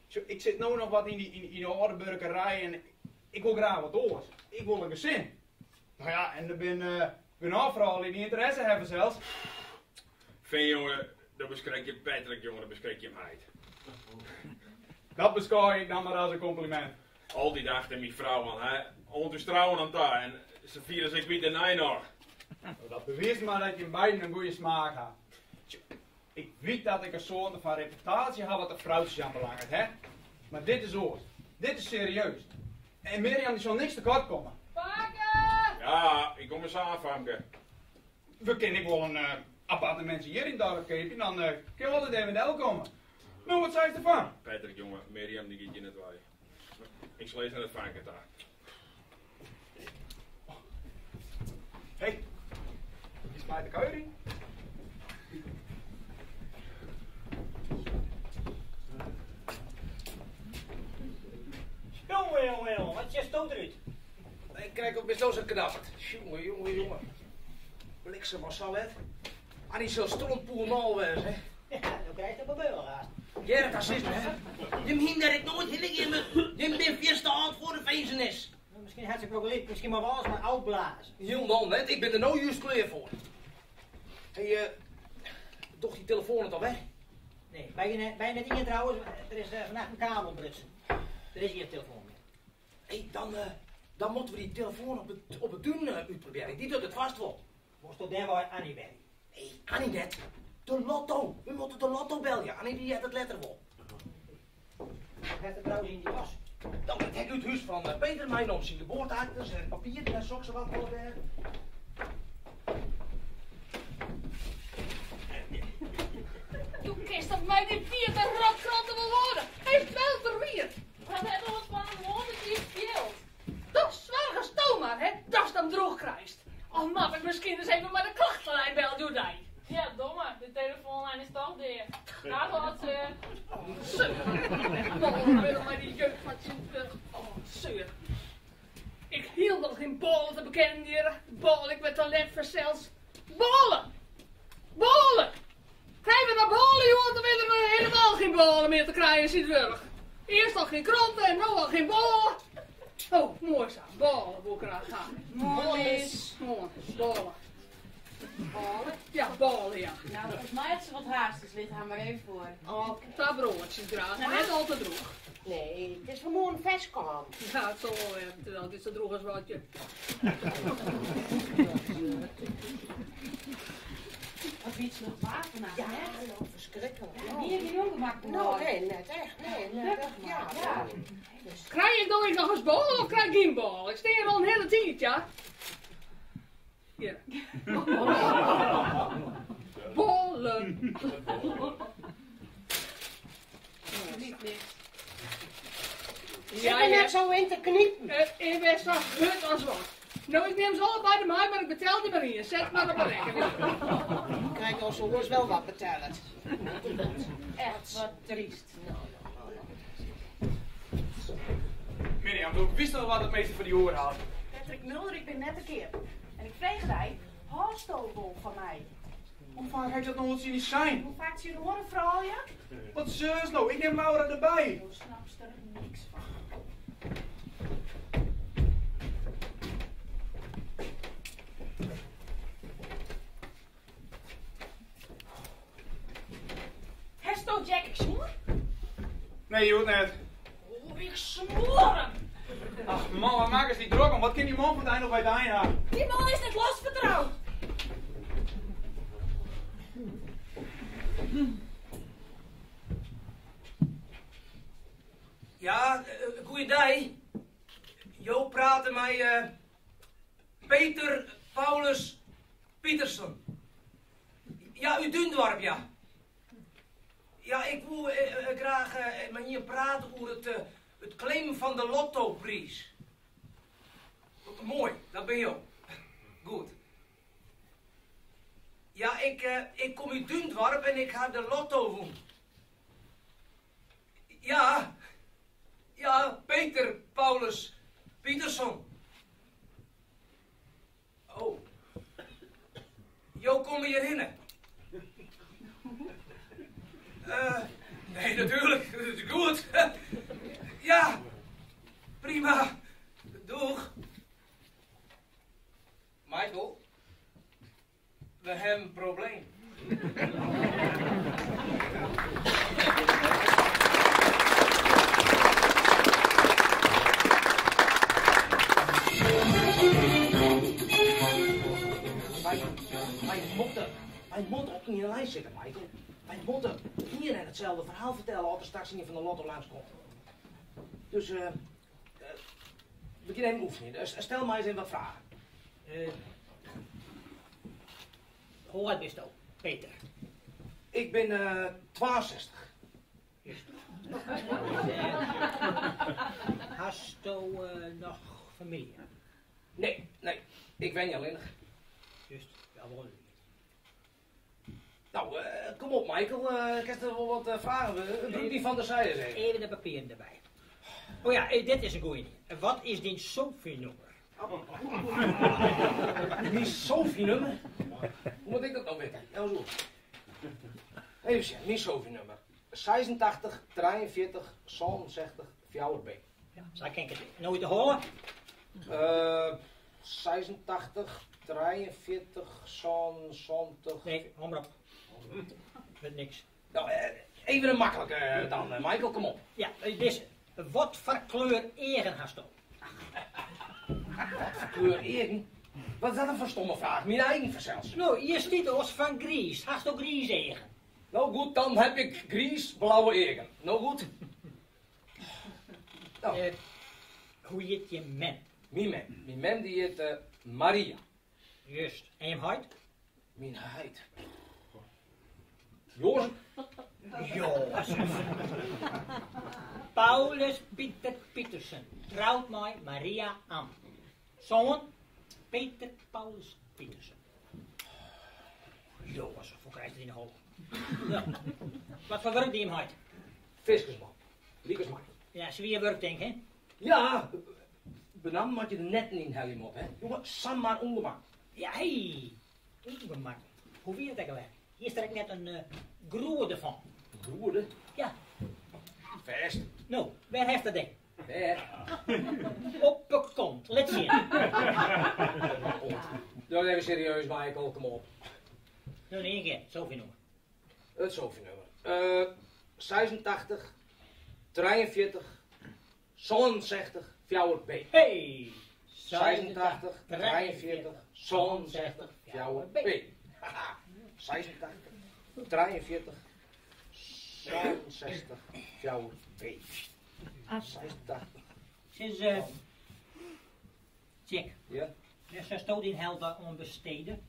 Zo, ik zit nu nog wat in die oude burgerij en ik wil graag wat oors. Ik wil een gezin. Nou ja, en er ben overal die interesse hebben zelfs. Fan, jongen, Dan beschrik je Patrick, jongen, dan beschrik je hem heid. Dat beschouw ik dan maar als een compliment. Al die dag tegen mijn vrouw aan, hè. Ons trouwen aan daar en ze vieren zich weer de nij nog. Dat bewijst maar dat je in beiden een goede smaak hebt. Ik weet dat ik een soort van reputatie heb wat de vrouwtjes aanbelangt, hè. Maar dit is oors. Dit is serieus. En Mirjam die zal niks tekort komen. Paken! Ja, ik kom eens aan, Famke. We kunnen wel een appartementje hier in het dorp geven, dan kun je altijd even in komen. Nou, wat zei je ervan? Patrick, jongen, Mirjam die giet je in het waai. Ik slees naar het Famke daar. Hé, is mij de keuring? Jongen, wat je stoot eruit? Ik krijg ook best wel zo knapperd. Jongen. Bliksem was zo het. Ah, die zo strontpoel mal wezen, hè. Ja, dan krijg je op een beul gehad. Gerrit, dat is hè. Je hindert het nooit hillen. Je bent verstaan voor de fezenis. Misschien had ze probleem, misschien maar wel eens maar uitblazen. Jong man, hè. Ik ben er nou juist klaar voor. Hé, doch die telefoon het al weg? Nee, bij net hier trouwens, er is vannacht een kabel brutsen. Er is hier een telefoon meer. Hé, dan moeten we die telefoon op het duin uitproberen. Die doet het vast wel. Moest toch daar wel Annie bij? Hé, Annie net. De lotto. We moeten de lotto bellen. Annie die heeft het letter wel. Heeft het trouwens in die was? Dan moet ik uit het huis van Peter mijn om zijn geboorteactes en papier en soksen wat willen werken. Je kist op mij die vierde rotkranten wil worden. Hij is wel verwierd. Wat hebben we ons van een hond die speelt? Dat is zwaar gestoom maar, hè? Dat is dan droog krijgt. Oh, mag ik misschien eens even met de klachtenlijn bellen, doe dat. Ja, domme. De telefoonlijn is toch dicht. Daar gaat ze. Zeur. Oh, wil maar die jeugd van zijn. Oh, zeur. Ik hield nog geen bollen te bekennen hier. Bol, ik met talent verzels. Bollen! Bollen! Krijgen we maar bollen, jongen, dan willen we helemaal geen bollen meer te krijgen in Sint-Wurg. Eerst al geen kranten en nu al geen bollen. Oh, mooi zo. Bollen wil ik graag gaan. Mooi. Mooi. Bollen. Bollen? Ja, bollen, ja. Nou, volgens mij had ze wat haast, dus ligt haar maar even voor. Oh, dat broodjes graag. Maar net al te droog. Nee, het is gewoon een vestkant. Ja, het zal wel hebben, terwijl het is zo droog als watje. Wat weet je nog waar vandaag, Ja, hè? nou, verschrikkelijk. Hier geen ongemak Nou, nee, net echt. Nee, net echt. Ja. Krijg ik dan nog eens bollen of krijg ik geen bollen? Ik sta hier al een hele tijd, ja? Hier. Bollen. Niet niks. Zit er net zo in te kniepen? Ik ben zo hut als wat. Nou, ik neem ze allebei de mij, maar ik betel die maar hier. Zet maar op een rekening. Kijk, als ze wel wat betellen. Echt wat triest. Mirjam, du wist al wat het meeste van die oren had. Patrick Mulder, ik ben net een keer. En ik vreeg hij, haarstobel van mij. Hoe vaak heeft dat nog eens zien zijn? Hoe vaak zie je horen, vrouwje? Wat zeus nou? Ik neem Laura erbij. Zo snap je er niks van. Hesto Jack, ik smoor? Nee, je hoort net. Oh, ik smoor hem! Ach man, wat maak eens niet druk om. Wat kan die man van daar nog bij de hebben? Die man is net losvertrouwd. Ja, goeiedag. Jo praten met Peter Paulus Pietersen. Ja, u Dundorp, ja. Ja, ik wil graag met je praten over het claimen van de lottoprijs. Mooi, dat ben je. Goed. Ja, ik kom uit Dundorp en ik ga de lotto doen. Ja. Ja, Peter Paulus Pietersen. Oh. Jo, kom je hierheen? Nee, natuurlijk. Dat is goed. Ja. Prima. Doeg. Michael. We hebben een probleem. Wij moeten op in de lijst zitten, Michael. Wij moeten hier en hetzelfde verhaal vertellen als er straks niet van de lotto langskomt. Dus, we beginnen een oefening. Stel mij eens even wat vragen. Hoe oud bist u, Peter? Ik ben 62. Juist. Hast u nog familie? Nee, ik ben niet alleenig. Juist, jawohl. Nou, kom op, Michael. Ik heb er wel wat vragen. Een broekje van de zijde zeggen. Even de papieren erbij. Oh ja, dit is een goeie. Wat is die Sophie-nummer? Die Sophie-nummer? Hoe moet ik dat nou weten? Nou zo. Even zien, die Sophie-nummer. 86, 43, 67, 4B. Ja, zo kan ik het nooit te horen. 86, 43, 70... Nee, hou maar op. Met niks. Nou, even een makkelijke dan, Michael, kom op. Ja, deze. Wat voor kleur egen hast u? Wat voor kleur egen? Wat is dat een verstomme vraag? Mijn eigen verzels. Nou, hier staat ons van gries. Hast u gries egen? Nou goed, dan heb ik gries, blauwe egen. Nou goed. Nou. Hoe heet je man? Mijn man die heet Maria. Juist. En je huid? Mijn huid. Jozef. Jozef. Paulus Pieter Pietersen trouwt mij Maria aan. Zoon Peter Paulus Pietersen. Jozef, hoe krijgt het in de hol? Ja. Wat voor werk die hem huid? Viskersman. Liekersman. Ja, zwier werk denk hè? Ja, benam moet je de netten in helm op, hè? Jongen, sam maar ongemak. Ja, hé. Ongemak. Hoe weet dat wel? Hier staat net een groede van. Groede? Ja. Vast. Nou, waar heeft dat ding? Waar? Op de kont. Let zien. Nou, even serieus, Michael, kom op. Nou, één keer. Sophie noemen. Het Sophie-nummer. 86, 43, 67, 4B. Hey! 86, 43, 67, 4B. Haha. 86, 43, 67, 4B. 86. Sinds, check. Ja? Dus ze stoot in helder onbesteden.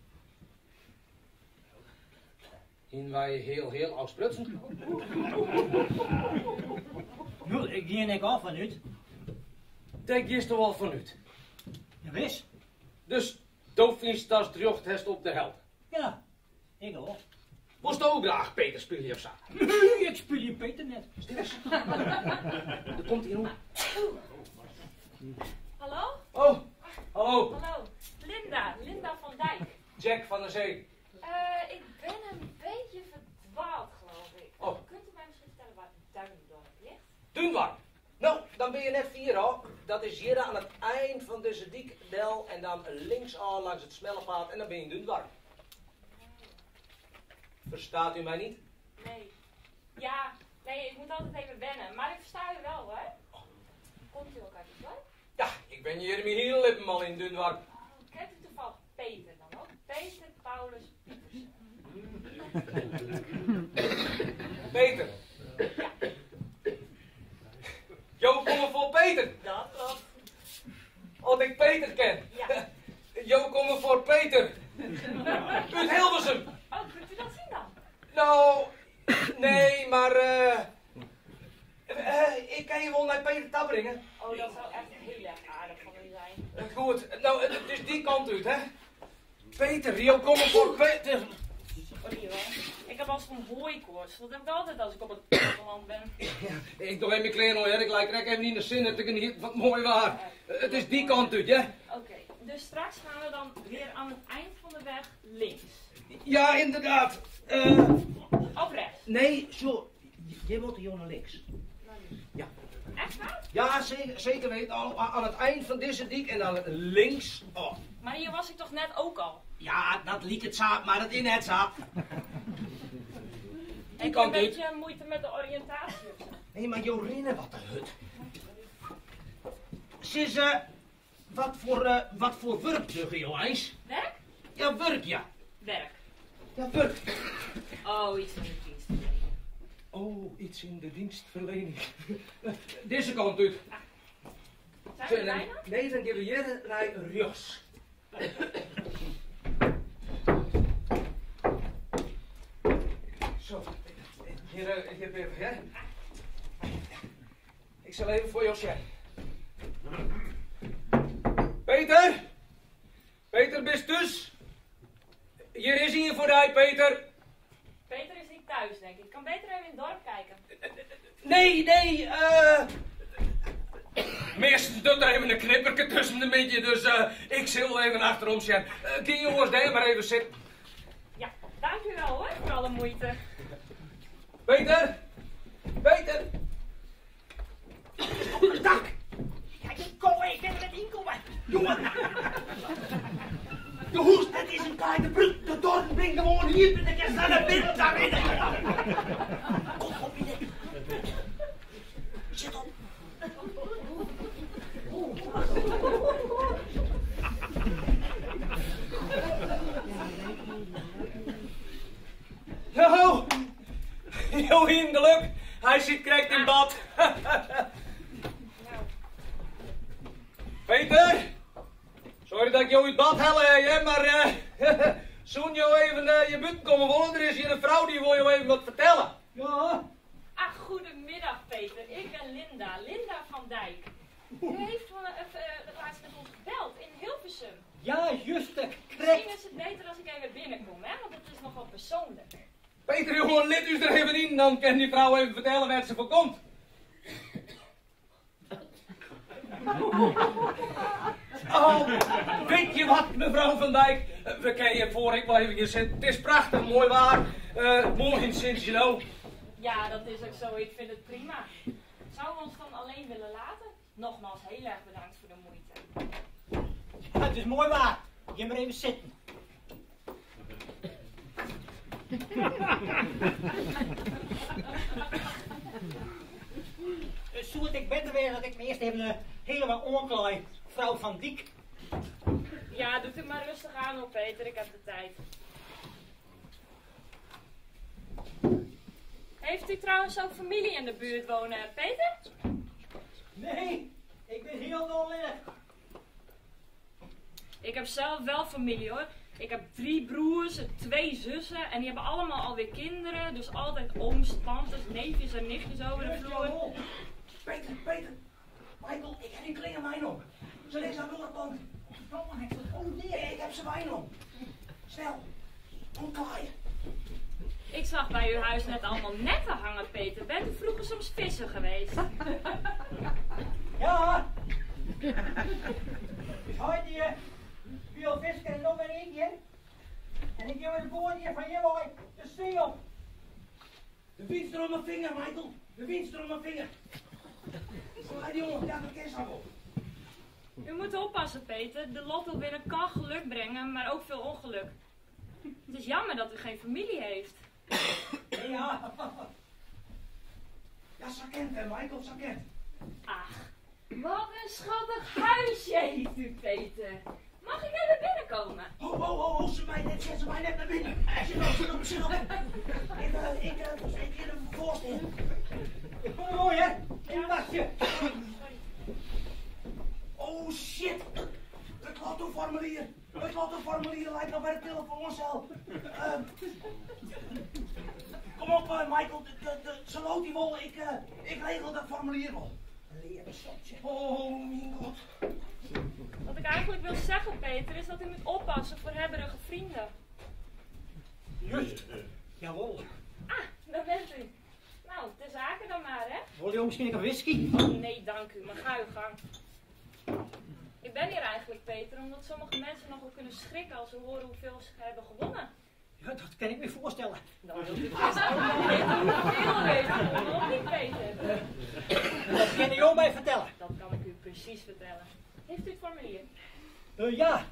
In wij heel afsprutsen. Nou, ik die en ik al van uit. Denk je er wel vanuit? Ja, wist. Dus, Dolphins das drocht hest op de held. Ja, ik al. Moest je ook graag Peter spelen of zo? Nee, ik speel je Peter net. Stil eens. Er komt hier nog. Hallo? Oh, hallo. Hallo. Linda van Dijk. Jack van der Zee. Ik ben een beetje verdwaald, geloof ik. Oh. Kunt u mij misschien vertellen waar Duindorp ligt? Dunwar. Nou, dan ben je net 4 hoor. Dat is hier aan het eind van deze diekdel en dan linksaan langs het Smellepaad en dan ben je in Dunwar. Verstaat u mij niet? Nee. Ja, nee, ik moet altijd even wennen. Maar ik versta u wel, hoor. Komt u ook uit het dorp? Ja, ik ben hier mijn hele lippenmal in Dunwar. Kent u toevallig Peter dan ook? Peter Paulus Pietersen. Peter. Ja. Jo, kom maar voor Peter. Dat klopt. Als ik Peter ken. Ja. Jo, kom maar voor Peter. Uit Hilversum. Oh, kunt u dat zien dan? Nou, nee, maar ik kan je wel naar Peter Tab brengen. Oh, dat zou echt heel erg aardig van u zijn. Goed, nou, dus die kant uit, hè. Peter, Jo, kom maar voor Peter. Sorry hoor. Ik heb als van hooikoorts. Dat heb ik altijd als ik op het platteland ben. Ja, ik doe even mijn kleren hoor, ik lijk even niet in de zin, het is wat mooi waar. Het is die kant uit, hè. Oké, dus straks gaan we dan weer aan het eind van de weg links. Ja, inderdaad. Of rechts? Nee, zo. Je wilt hier naar links. Ja. Echt waar? Ja, zeker weten. Aan het eind van deze diek en dan links. Oh. Maar hier was ik toch net ook al? Ja, dat liep het zaad, maar dat in het zaad. Heb je een beetje moeite met de oriëntatie of zo? Nee, maar Jorine, wat een hut. Sis, wat voor werk zeg je, Jolijns? Werk? Ja, werk, ja. Werk. Ja, werk. Oh, iets van de dienstverlening. Oh, iets in de dienstverlening. Deze kant uit. Zijn we bijna? Nee, dan geven jullie naar rechts. Zo, hier even, hè. Ik zal even voor Josje. Peter? Peter, bist dus? Hier is hij voor jou, Peter. Peter is niet thuis, denk ik. Ik kan beter even in het dorp kijken. Nee, meest doet er even een knipperke tussen de midden, dus ik zal even achterom zijn. Kun je jongens daar maar even zitten? Ja, dank u wel hoor, voor alle moeite. Peter! Peter! Op het dak! Kijk, kom, ik ben er net inkomen. Jongen! De hoest, het is een kleine brug. De dorp brengt gewoon hier met de kerst naar de binnen. Daar binnen. Kom op, binnen. Zit op. Jo, hinderlijk. Hij zit correct in bad. Peter! Sorry dat ik jou uit bad hel, maar zoen jou even je buiten komen wonen. Er is hier een vrouw die wil jou even wat vertellen. Ja? Ach, goedemiddag Peter. Ik ben Linda. Linda van Dijk. U heeft de laatst met ons gebeld in Hilversum. Ja, juist. Misschien is het beter als ik even binnenkom, hè? Want het is nogal persoonlijk. Peter, jongen, lid u er even in. Dan kan die vrouw even vertellen waar ze voor komt. Oh, weet je wat, mevrouw van Dijk? We kennen voor ik wel even zitten. Het is prachtig, mooi waar. Mooi in Sint-Gelo. Ja, dat is ook zo. Ik vind het prima. Zou we ons dan alleen willen laten? Nogmaals, heel erg bedankt voor de moeite. Ja, het is mooi waar. Ga maar even zitten. Zo het ik beter weer dat ik me eerst even helemaal omkleed, vrouw van Dijk. Ja, doe het maar rustig aan hoor, Peter. Ik heb de tijd. Heeft u trouwens ook familie in de buurt wonen, Peter? Nee, ik ben heel dollig. Ik heb zelf wel familie hoor. Ik heb 3 broers, 2 zussen en die hebben allemaal alweer kinderen. Dus altijd ooms, tantes, neefjes en nichtjes over de vloer. Peter, Michael, ik heb die klingen wijn op. Ze liggen aan de onderkant. Ik heb ze wijn op. Snel, omklaaien. Ik zag bij uw huis net allemaal netten hangen, Peter. Bent u vroeger soms vissen geweest? Ja. Dus heute hier veel vis en nog een eentje. En ik heb een boord hier van jou de zee op. De winst er om mijn vinger, Michael. De winst er om mijn vinger. Sla die jongen, ja, de kist op. U moet oppassen, Peter. De lotto winnen kan geluk brengen, maar ook veel ongeluk. Het is jammer dat u geen familie heeft. Ja. Ja, Sakent, hè, Michael, Sakent. Ach, wat een schattig huisje heeft u, Peter. Mag ik even binnenkomen? Ho, ze mij net naar binnen. Zit op. Ik even voorstellen. Mooi, hè? Een wasje. Oh, shit. Het lottoformulier. Het lottoformulier lijkt nog bij de telefooncel. Kom op, Michael. Ze loopt die wol. Ik regel dat formulier wel. Oh, mijn god. Wat ik eigenlijk wil zeggen, Peter, is dat u moet oppassen voor hebberige vrienden. Juist. Jawel. Ah, daar bent u. Nou, de zaken dan maar, hè? Wil je misschien een whisky? Oh, nee, dank u. Maar ga uw gang. Ik ben hier eigenlijk, Peter, omdat sommige mensen nog wel kunnen schrikken als ze horen hoeveel ze hebben gewonnen. Ja, dat kan ik me voorstellen. Dan wilt u best ook wel weten hoeveel weten. Nog niet, Peter. Dat kan je ook mij vertellen. Dat kan ik u precies vertellen. Heeft u het formulier? Ja.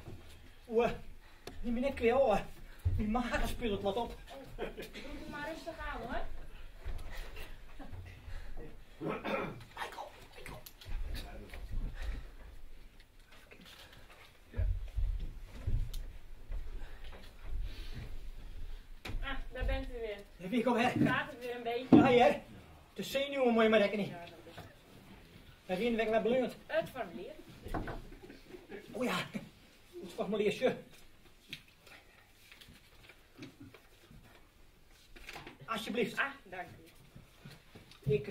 Die meneer Cleo, die magere speelt wat op. Doe het maar rustig aan, hoor. Michael. Ah, daar bent u weer. Wie komt her? Gaat het weer een beetje? Ja, hè? De zenuwen moet je maar rekenen. Daar ging weg naar Blunt. Het formulier. Oh ja, het formuliertje. Alsjeblieft. Ah, dank u. Ik,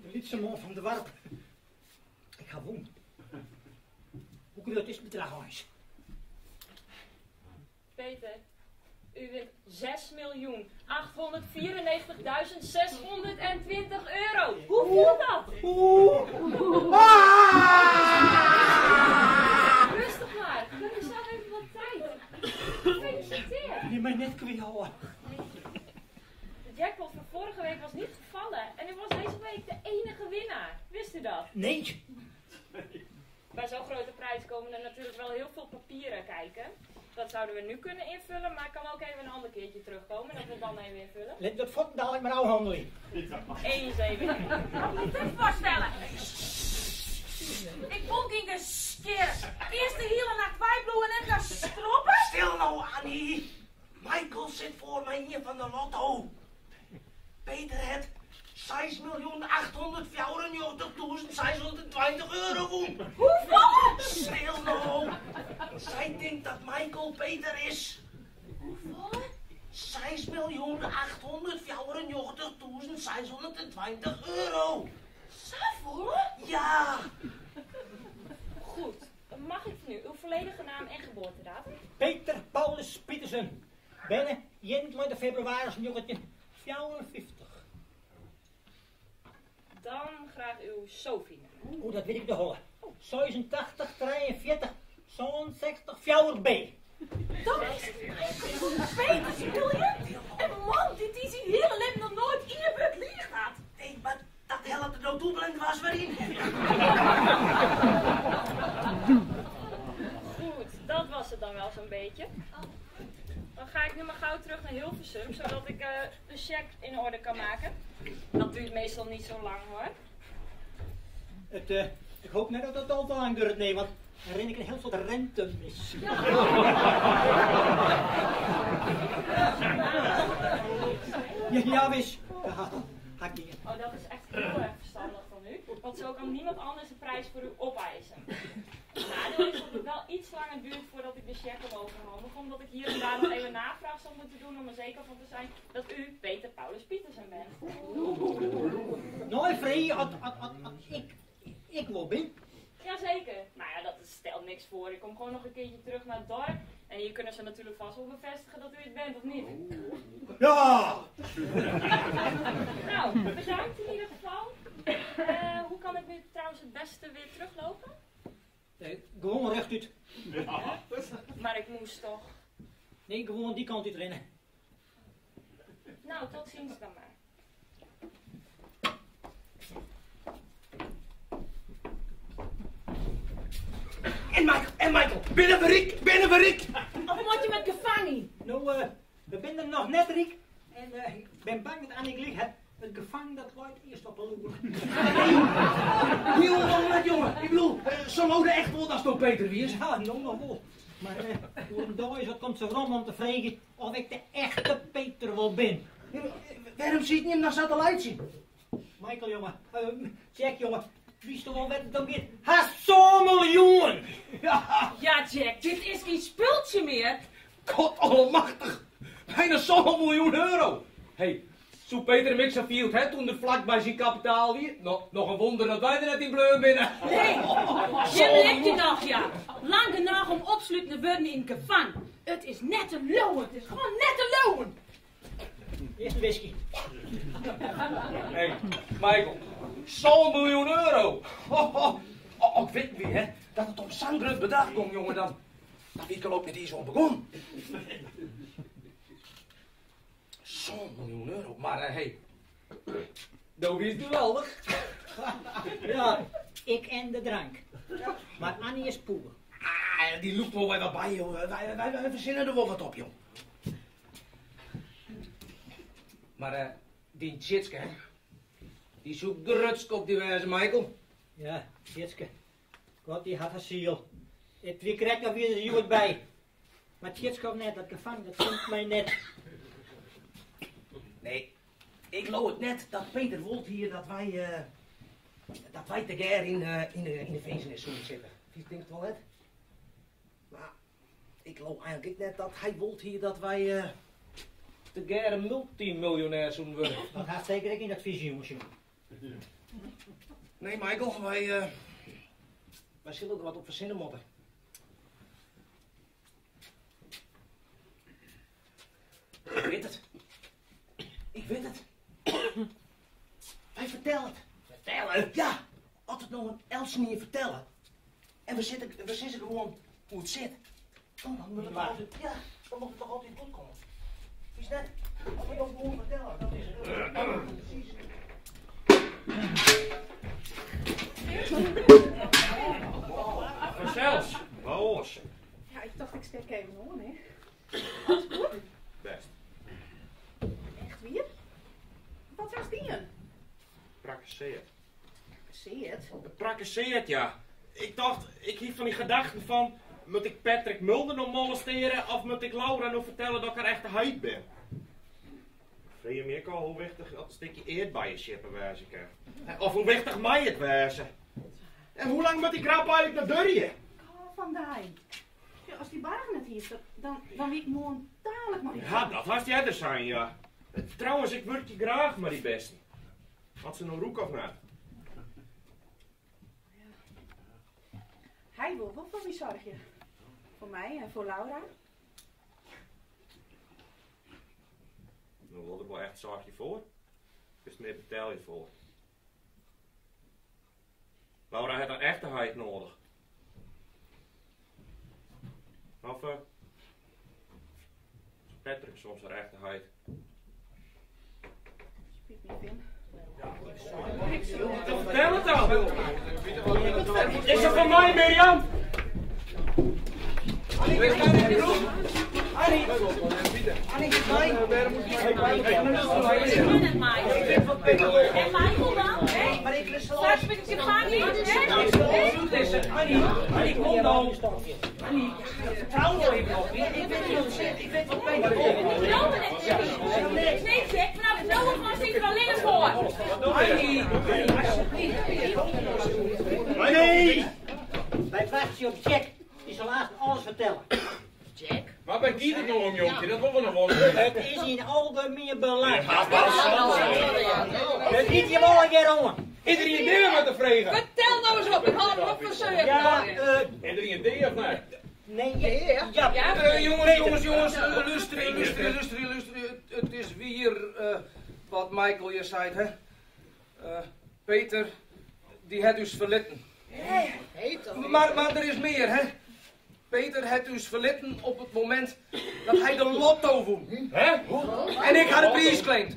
de lietseman van de warp. Ik ga woon. Hoe groot is het bedrag, Hans? Peter, u wint 6.894.620 euro. Hoe voelt dat? Rustig maar, geef jezelf even wat tijd. Gefeliciteerd. Die mij net kwijt houden. De jackpot van vorige week was niet gevallen en u was deze week de enige winnaar. Wist u dat? Nee. Bij zo'n grote prijs komen er natuurlijk wel heel veel papieren kijken. Dat zouden we nu kunnen invullen, maar ik kan ook even een ander keertje terugkomen en dat we dan even invullen. Let dat vond dadelijk maar oude handelen. Eens even. Kan je je voorstellen? Ik boek in de skeer. Eerst de hele nacht wijbloeien en dan stroppen. Stil nou, Annie. Michael zit voor mij hier van de lotto. Peter het 6.894.620 euro won. Hoeveel? Stil nou. Zij denkt dat Michael Peter is. Hoeveel? 6.894.620 euro. Zoveel? Ja. Goed. Mag ik nu uw volledige naam en geboortedatum? Peter Paulus Pietersen. Binnen 21 februari 1954. Dan graag uw Sophie-nummer. Oh, dat weet ik de holle. 86, 43, 60, 4B. Dat is het. Peter, speel je? En man, dit is hier hele leven nog nooit in je buurt lieg had. Nee, maar dat helpt er nou toeblend was weer in. Goed, dat was het dan wel zo'n beetje. Dan ga ik nu maar gauw terug naar Hilversum, zodat ik de cheque in orde kan maken. Dat duurt meestal niet zo lang hoor. Ik hoop net dat het al te lang duurt, nee, want dan ren ik een heel soort rente mis. Ja, wist. Oh, dat is echt heel erg verstandig van u. Want zo kan niemand anders de prijs voor u opeisen. Het nadeel is dat het wel iets langer duurt voordat ik de cheque heb overhandigd. Omdat ik hier en daar nog even navraag zal moeten doen om er zeker van te zijn dat u Peter Paulus Pietersen bent. Nou, vrij, ik wil ben. Jazeker. Nou ja, dat stelt niks voor. Ik kom gewoon nog een keertje terug naar het dorp. En hier kunnen ze natuurlijk vast wel bevestigen dat u het bent, of niet? Ja! Nou, bedankt in ieder geval. Hoe kan ik nu trouwens het beste weer teruglopen? Gewoon rechtuit. Ja, maar ik moest toch. Nee, gewoon die kant uit rennen. Nou, tot ziens dan maar. En Michael, binnen we Riek. Of moet je met gevangen? Nou, we zijn er nog net, Riek. En ik ben bang dat Annie ligt heb. Het gevangen dat luidt eerst op de loer. Jongen, ik bedoel, zo lode echt wel als toch Peter wie is. Ja, nou nog wel. Maar door een dag is het komt ze rond om te vragen of ik de echte Peter wel ben. Waarom ziet je hem naar satelliet zien? Michael, jongen. Jack, jongen. Wie is toch wel werd dan weer? Zo'n miljoen! Ja, Jack, dit is geen spultje meer. God allemachtig. Bijna zo'n miljoen euro. Hey, zo Peter en ik zo viel het toen er vlak bij zijn kapitaal weer. Nog een wonder dat wij er net in Bleum binnen. Nee, je leeft je nog, ja. Lang genoeg om opsluiten te worden in gevangen. Het is net een loon, het is gewoon net een loon. Eerst een whisky. Hey, Michael, zo'n miljoen euro. Ik weet weer, hè, dat het op zo'n groot bedrag komt, jongen, dan weet ik al ook niet eens zo begon. Zo'n miljoen euro, maar hey, dat is geweldig. Ja, ik en de drank. Maar Annie is poer. Ah, die loopt wel wat bij, joh. Wij verzinnen er wel wat op, joh. Maar die Tjitske, Die zoekt grutsk op die wijze, Michael. Ja, Tjitske. God, die had haar ziel. Het wie krijgt nog weer eens iemand bij. Maar Tjitske of net, dat gevangen, dat komt mij net. Nee, ik geloof het net dat Peter Wolt hier dat wij te ger in de feestnis zullen zitten. Wie denkt wel net? Maar ik geloof eigenlijk net dat hij wilt hier dat wij te ger een multimiljonair zullen worden. Dat gaat zeker ook in dat visioen. Nee, Michael, wij zullen er wat op verzinnen moeten. Ik weet het. Ik weet het. Wij vertellen het. Vertellen? Ja, altijd nog een Elsenier vertellen. En we zitten gewoon hoe het zit. Dan moet het altijd, ja, dan moet het toch altijd goed komen. Is dat? Als we dat gewoon vertellen, dat is het. Precies. Vanzelfs. Waos. Ja, ik dacht ik steek even hoor, hè. Alles goed? Best. Echt weer? Wat was die een? Prakkeseerd. Zie je het? Prakkeseerd, ja. Ik dacht, ik hief van die gedachten van, moet ik Patrick Mulder nog molesteren of moet ik Laura nog vertellen dat ik haar echte huid ben? Vreemd je meer al hoe wichtig dat stukje eerd bij je shippen wezen kan. Of hoe wichtig mij het wezen. En hoe lang moet die grap eigenlijk naar durje? Oh, Van Dijn. Ja, als die bargen het hier, dan weet ik morgen dadelijk maar niet. Ja, dat had jij er zijn, ja. Trouwens, ik word je graag maar die beste. Had ze nog roek of niet? Hij wil wel voor wie zorg je? Voor mij en voor Laura? Dan wil ik wel echt zorg je voor. Dus meer betaal je voor. Laura heeft een echte huid nodig. Of Patrick soms haar echte huid. Spiet niet in. Vertel het dan! Is het van mij, Mirjam? Annie, we staan in de room. Annie! Annie, is mij. Ik ben van Peter. En Michael dan? Nee, maar ik wist al. Straks ben ik je vaak niet, Annie, kom dan. Annie, vertrouw me even nog. Ik weet niet hoe het zit. Ik weet wat Peter wil. Nee, Jack, vanaf het oude van zit er alleen voor. Annie, alsjeblieft. Nee! Wij wachten je op Jack. Die zal laatst alles vertellen. Jack? Maar bij die het nog om, jongetje, dat willen we nog wel. Het is in algemeen belang. Het is je wel een keer om. Iedereen idee met de vregen? Vertel nou eens op, ik had hem op voor zeuren. Ja, Iedereen idee of niet? nee, ja. Jongens, luisteren. Het is weer wat Michael je zei, hè? Peter, die heeft dus verlitten. Maar er is meer, hè? Peter heeft dus verlitten op het moment dat hij de lotto won. Hè? En ik had de prijs geclaimd.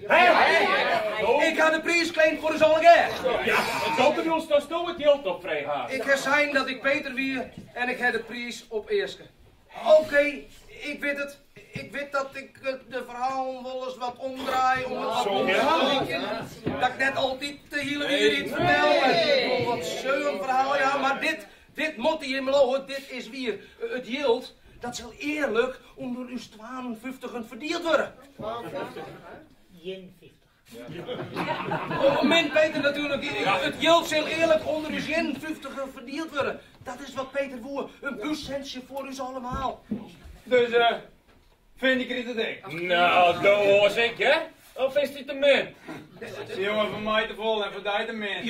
Ik had de prijs geclaimd voor de zolger. Ja, dat doet ons dan stil het geld op vrijhaven. Ik heb zijn dat ik Peter weer en ik heb de prijs op eerste. Oké, ik weet het. Ik weet dat ik de verhaal wel eens wat omdraai om het wat te dat ik net altijd de hele wereld niet vertel. Wat zo'n verhaal, ja, maar dit moet hij in me lopen, dit is weer het yield. Dat zal eerlijk onder uw 52 verdeeld worden. 51. Oh, min Peter natuurlijk. Het yield zal eerlijk onder uw 51 verdeeld worden. Dat is wat Peter woer. Een buscentje voor ons allemaal. Dus, vind ik er niet te denken? Nou, dat hoor ik, hè? Of is dit een man? Het is jongen van mij te vol en voor die te min.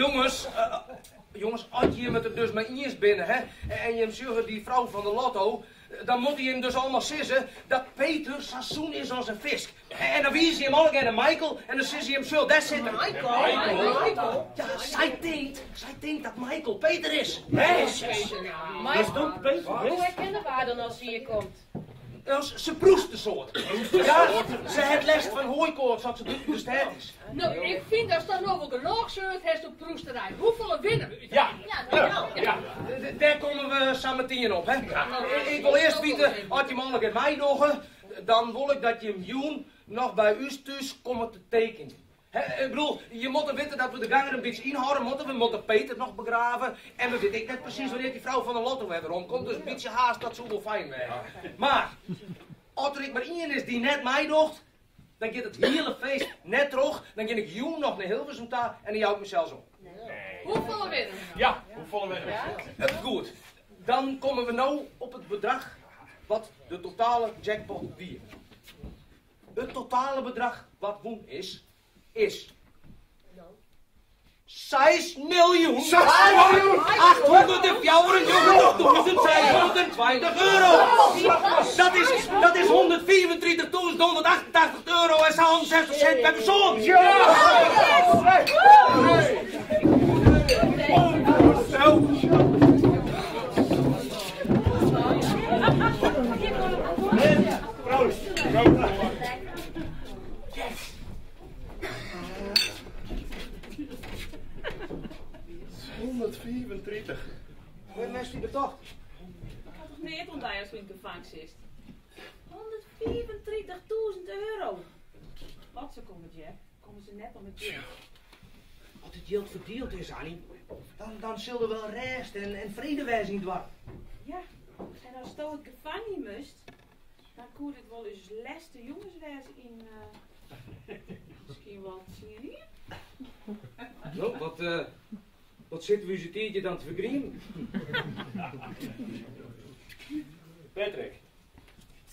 Jongens, als je met er dus maar eens binnen, hè, en je hem zegt die vrouw van de lotto, dan moet hij hem dus allemaal zeggen dat Peter seizoen is als een vis. En dan wijst hij hem al naar Michael en dan zegt hij hem zo, daar zitten. Michael? Ja, zij denkt dat Michael Peter is. Hè? Hoe herkennen we haar dan als ze hier komt? Ze proest de soort. Ja, ze heeft last van hooikoorts als ze de stad is. Nou, ik vind dat dan nog wel geloogzeurd heeft op proesterij. Hoeveel winnen we? Ja. Daar komen we samen 10 op, hè? Ik wil eerst weten, als je hem al een mij nog, dan wil ik dat je hem Joen nog bij u thuis komt te tekenen. Ik bedoel, je moet weten dat we de ganger een beetje inhouden. We moeten Peter nog begraven. En we weten net precies wanneer die vrouw van de lotto weer rondkomt. Dus een beetje haast, dat zou wel fijn zijn. Maar, als er ik maar één is die net mij docht, dan gaat het hele feest net terug. Dan ga ik jou nog naar Hilversum en dan jou ik mezelf zo. Hoeveel winnen? Ja, hoeveel winnen? Ja? Goed. Dan komen we nou op het bedrag wat de totale jackpot wie. Het totale bedrag wat woen is 6 miljoen 894.620 Dat is 134.188 euro en 66 cent per persoon. Hoe heeft u betocht? Ik had toch niet ontdekt als we in de vangst is? 134.000 euro. Wat ze komen, Jack? Komen ze net al met geld? Als het geld verdeeld is, Annie, dan zullen we wel rest en vredewijzing doen. Ja, en als je het gevangen moest, dan kon het wel eens leste jongenswijze in, misschien wel Syrië. Zo, wat zitten we je dan te vergrienen? Patrick,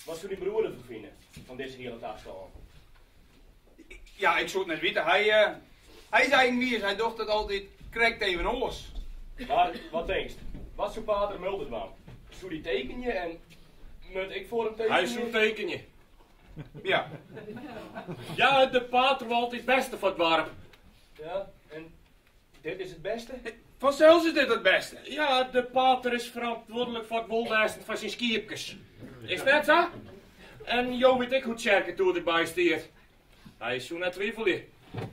wat zou die broer ervan vinden van deze hele dag staan? Ja, ik zou het net weten. Hij zei in wie, hij dacht dat altijd correct even ons. Maar, wat denk je? Wat zou pater Mulder doen? Zou die teken je en moet ik voor hem tekenen? Hij zou teken je. Ja. Ja, de pater wil altijd het beste van het dorp. Ja, en dit is het beste? Vanzelfs is dit het beste. Ja, de pater is verantwoordelijk voor het wolwijzen van zijn skierpjes. Is dat zo? En jou weet ik hoe het kerken toe erbij steert. Hij is zo net twijfel.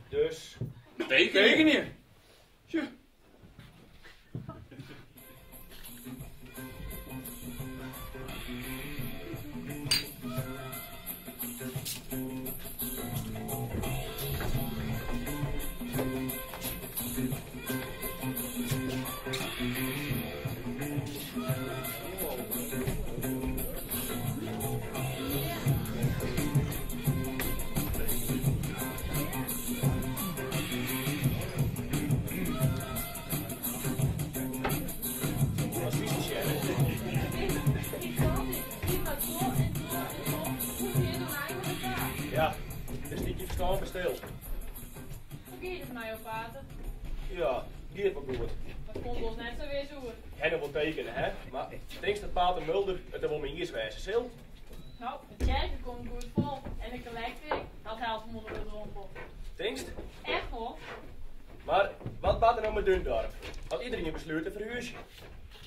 Dus, teken je. Tja. ja, dus niet je verstaan bestil. Vergeet het mij, op pater. Ja, die heeft wel goed. Dat komt ons net zo weer zo. Hij wil tekenen, hè? Maar denk je dat pater Mulder het er wel mee is wijzen zult? Nou, het kerken komt goed vol. En ik elektrik, dat helpt moeten we erom. Denkst? Echt hoor. Maar wat baat er nou met Dundorp? Had iedereen je besluit te verhuizen?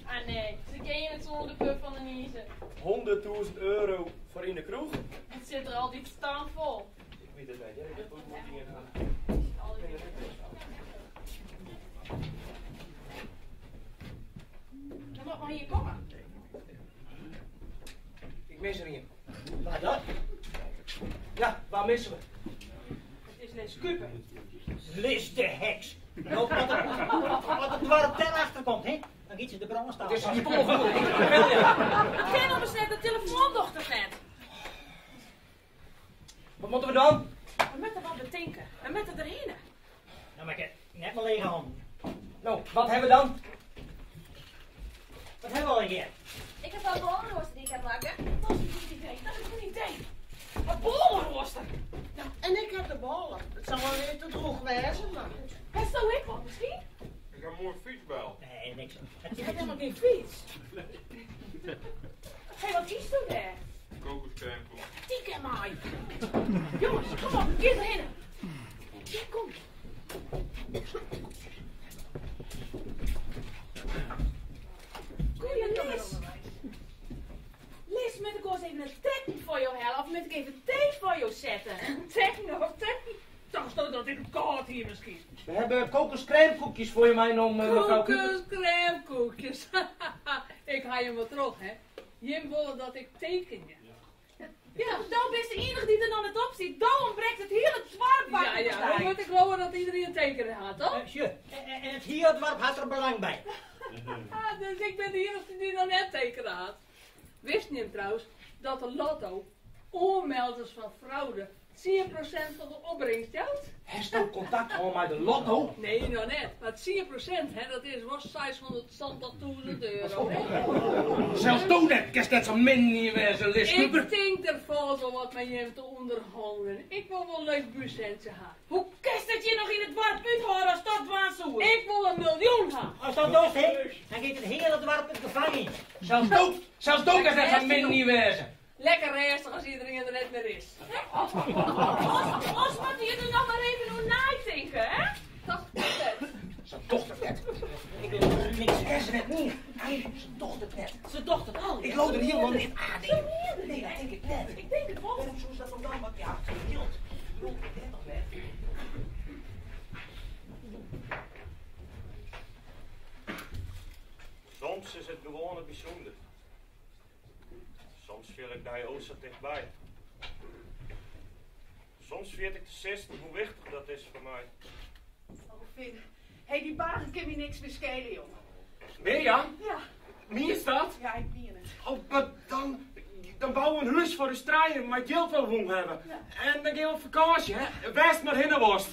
Ah nee, ze kennen het zonder de pub van de Niezen. 100.000 euro voor in de kroeg? Het zit er altijd staan vol. Ik weet het niet, ik heb ook nog dingen gedaan. Dan mag maar hier komen. Ik mis er een. Waar dat? Ja, waar missen we? Het is Les Kuppen. Lis de heks. Nou, wat het dorp ten achter komt, hè? Dan giet ze de brand staan. Het is een spol. Ik ken nog eens net de telefoondochter net. Wat moeten we dan? We moeten wat bedenken. We moeten erheen. Nou, maar ik heb net mijn lege handen. Nou, wat hebben we dan? Wat hebben we al hier? Ik heb al bollenrooster die ik kan maken. Dat is een goed idee. Dat is een goed idee. Een bollenrooster. Ja, en ik heb de ballen. Het zal wel weer te droog wezen, maar... Het zou ik wel misschien. Ik heb een mooie fietsbel. Nee, niks. Je hebt helemaal geen fiets. Hé, wat is er daar? Kokoskrempel. Die ken mij. Jongens, kom op, keer erheen. Ja, kom. Goeie Lis. Lis, moet ik eens even een teken voor jou halen of moet ik even thee voor jou zetten? Teken of thee? Dacht dat ik het koud hier misschien. We hebben kokoscreamkoekjes voor je meegenomen, mevrouw Kuper. Kokoscreamkoekjes. Ik ga je wat terug, hè. Je wil dat ik teken je. Ja, dan ben je de enige die er dan het op ziet. Dan ontbreekt het hele zwaar pak. Ja, dan moet ik wel iedereen tekenen had, toch? En het hier dorp had er belang bij. Dus ik ben de eerste die nog net tekenen had. Wist je hem trouwens dat de lotto oormelders van fraude 10% van de opbrengst telt? Heeft nou contact gehad met de lotto? Nee, nog net. Maar 10%, hè, dat is was 680.000 euro. Hè? Zelfs toen net, kerst net zo min niet weer zo'n list. Ik denk ervoor zo wat met je te onderhandelen. Ik wil wel een leuk buurcentje hebben. Hoe kist dat je nog in het dorp uithoren als dat waanzoen? Ik wil 1 miljoen hebben. Als dat dood is, dan gaat het hele dorp in gevangen. Zelfs dood is net zo min niet wezen. Lekker rustig als iedereen er net meer is. Ons moet hier er nog maar even over nadenken, hè? Dacht het. Zijn dochter net. Ik ken ze net niet. Nee, zijn dochter net. Zijn dochter al. Ik loop er helemaal niet aan. Nee, dat denk ik net. Ik denk het wel. Waarom is dat dan dan? Ja, gedeeld. Ik loop het net nog net. Soms is het gewoon een bijzonder. Soms viel ik daar ook zo dichtbij. Soms vind ik te 16 hoe wichtig dat is voor mij. Oh, Finn. Hé, die bagen kan me niks meer schelen, jongen. Mirjam? Ja. Wie is dat? Ja, ik meen het. Oh, maar dan bouwen we een huis voor de strijden, maar geld wel woon hebben. Ja. En dan gaan we op vakantie, hè? Best maar hinnenworst.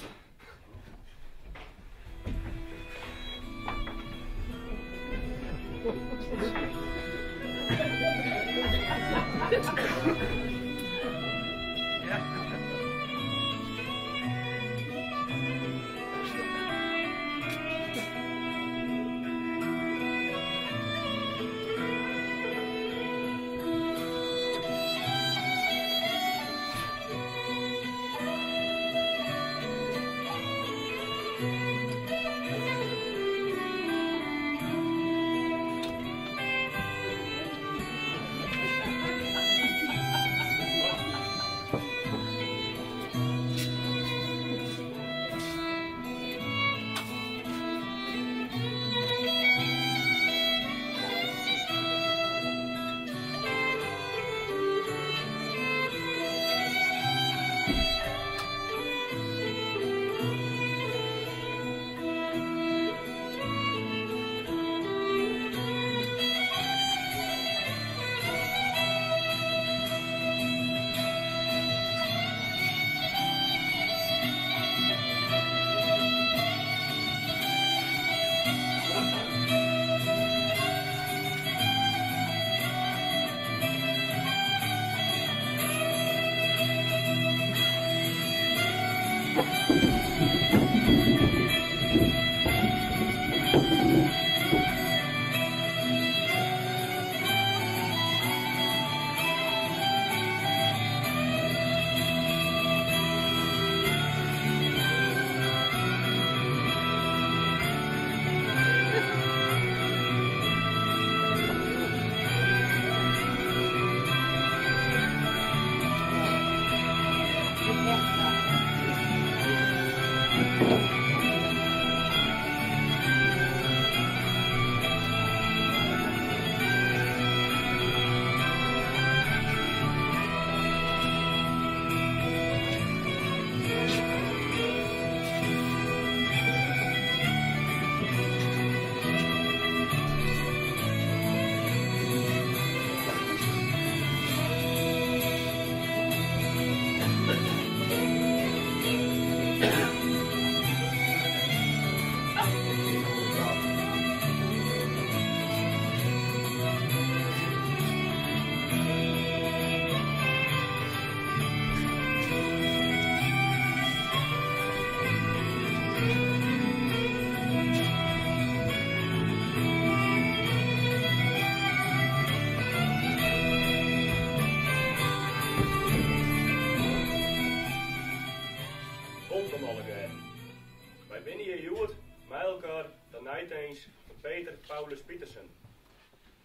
Peter Paulus Pietersen.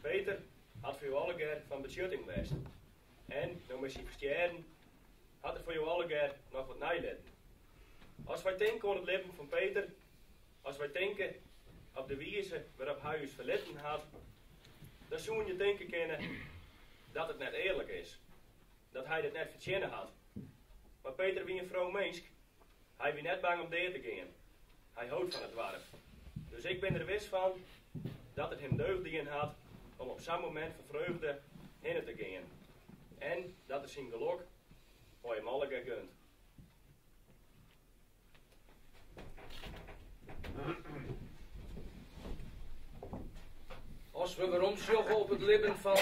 Peter had voor jou allegaar van beschutting geweest. En, nou met zijn verstjaren, had er voor jou allegaar nog wat nijletten. Als wij denken aan het leven van Peter, als wij denken op de wijze waarop hij ons verletten had, dan zou je denken kunnen dat het net eerlijk is. Dat hij het net verdiend had. Maar Peter wie een vrouw mens, Hij wie net bang om daar te gaan. Hij houdt van het dorp. Dus ik ben er wis van dat het hem deugd had om op zo'n moment van vreugde heen te gaan. En dat is zijn geluk voor hem alle gegund. Als we weer omsjoggen op het lippen van...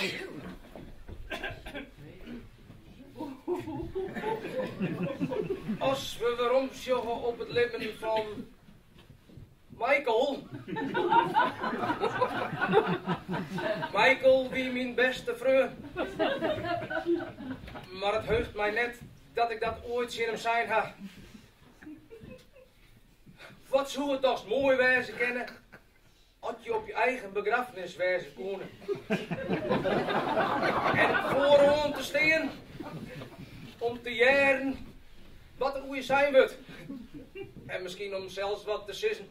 Als we weer omsjoggen op het lippen van... Michael. Michael, wie mijn beste vriend. Maar het heugt mij net dat ik dat ooit in hem zijn ha. Wat zou het als mooi wezen kennen, als je op je eigen begrafenis wezen kon. En voorom te staan, om te jaren wat er hoe je zijn wordt. En misschien om zelfs wat te sissen.